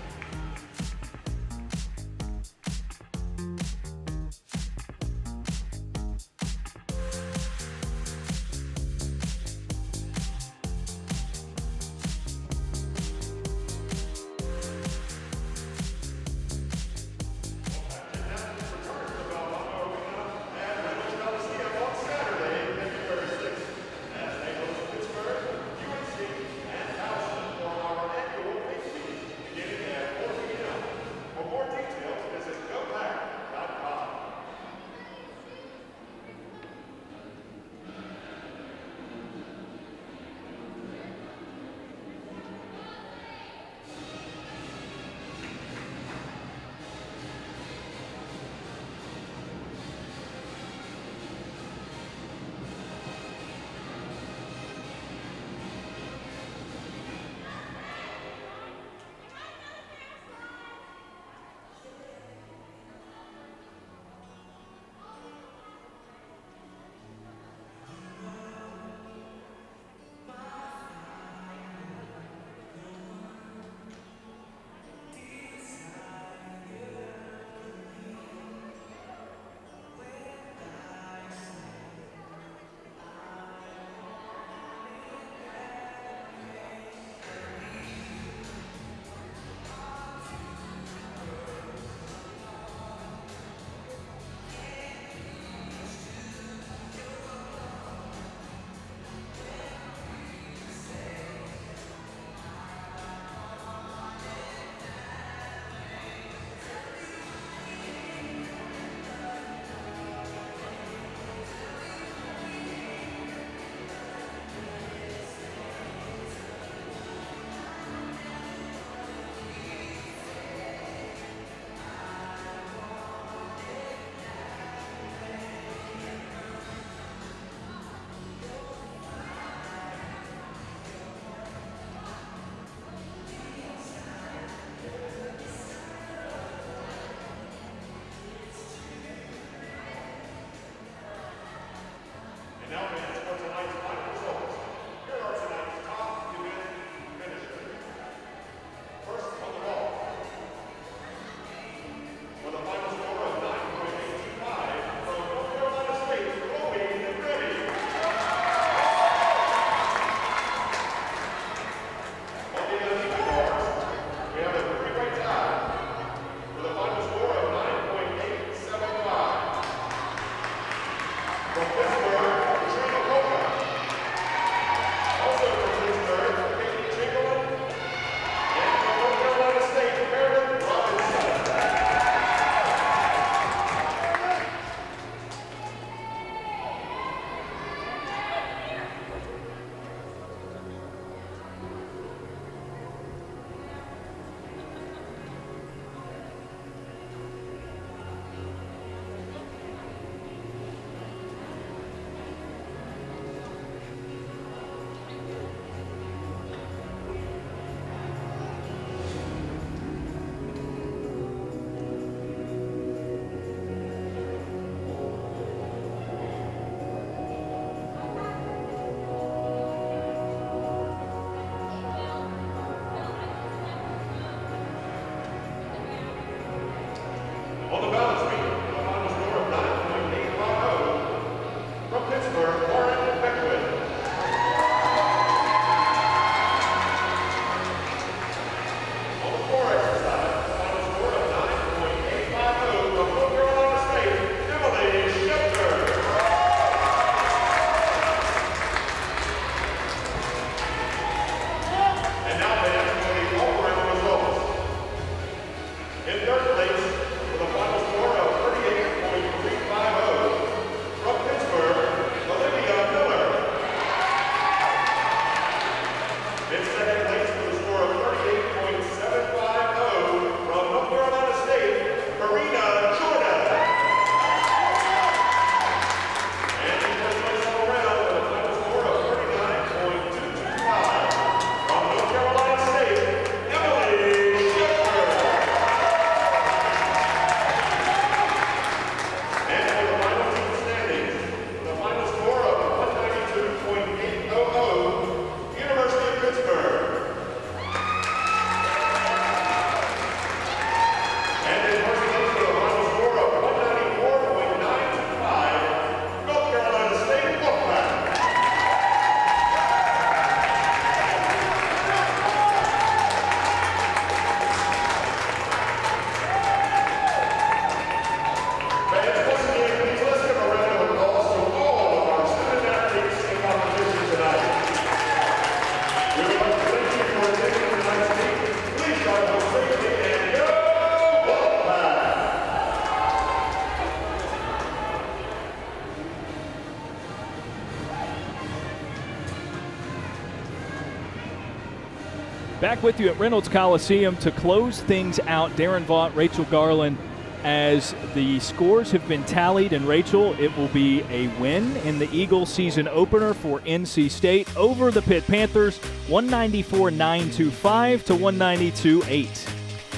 Back with you at Reynolds Coliseum to close things out. Darren Vaught, Rachel Garland, as the scores have been tallied. And Rachel, it will be a win in the Eagles season opener for NC State over the Pitt Panthers, 194-925 to 192-8.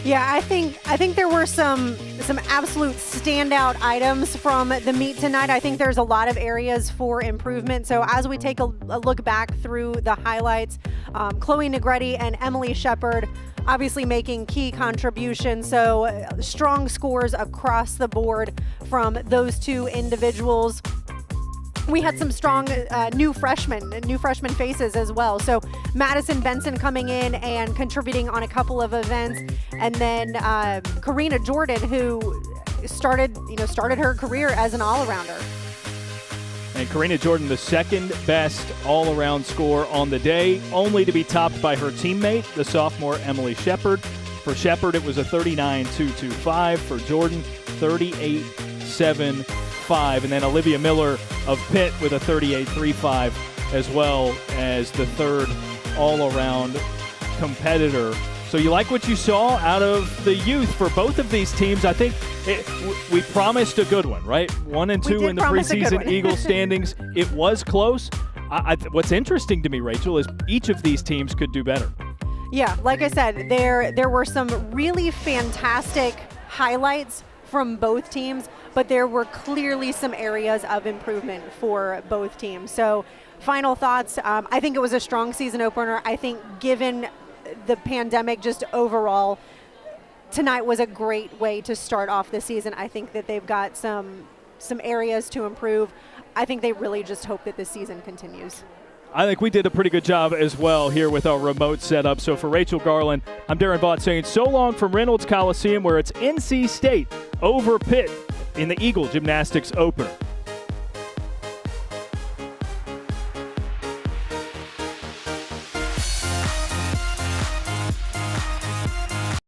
Yeah, I think there were some absolute standout items from the meet tonight. I think there's a lot of areas for improvement. So as we take a look back through the highlights, Chloe Negretti and Emily Shepard obviously making key contributions. So strong scores across the board from those two individuals. We had some strong new freshman faces as well. So Madison Benson coming in and contributing on a couple of events, and then Karina Jordan, who started her career as an all-arounder. And Karina Jordan, the second best all-around score on the day, only to be topped by her teammate, the sophomore Emily Shepard. For Shepard, it was a 39.225. For Jordan, 38.75. And then Olivia Miller of Pitt with a 38.35 as well as the third all-around competitor. So you like what you saw out of the youth for both of these teams. I think we promised a good one, right? 1 and 2 in the preseason Eagle standings. It was close. What's interesting to me, Rachel, is each of these teams could do better. Yeah, like I said, there were some really fantastic highlights from both teams, but there were clearly some areas of improvement for both teams. So final thoughts, I think it was a strong season opener. I think given the pandemic just overall, tonight was a great way to start off the season. I think that they've got some areas to improve. I think they really just hope that this season continues. I think we did a pretty good job as well here with our remote setup. So for Rachel Garland, I'm Darren Vaught saying so long from Reynolds Coliseum, where it's NC State over Pitt in the Eagle Gymnastics opener.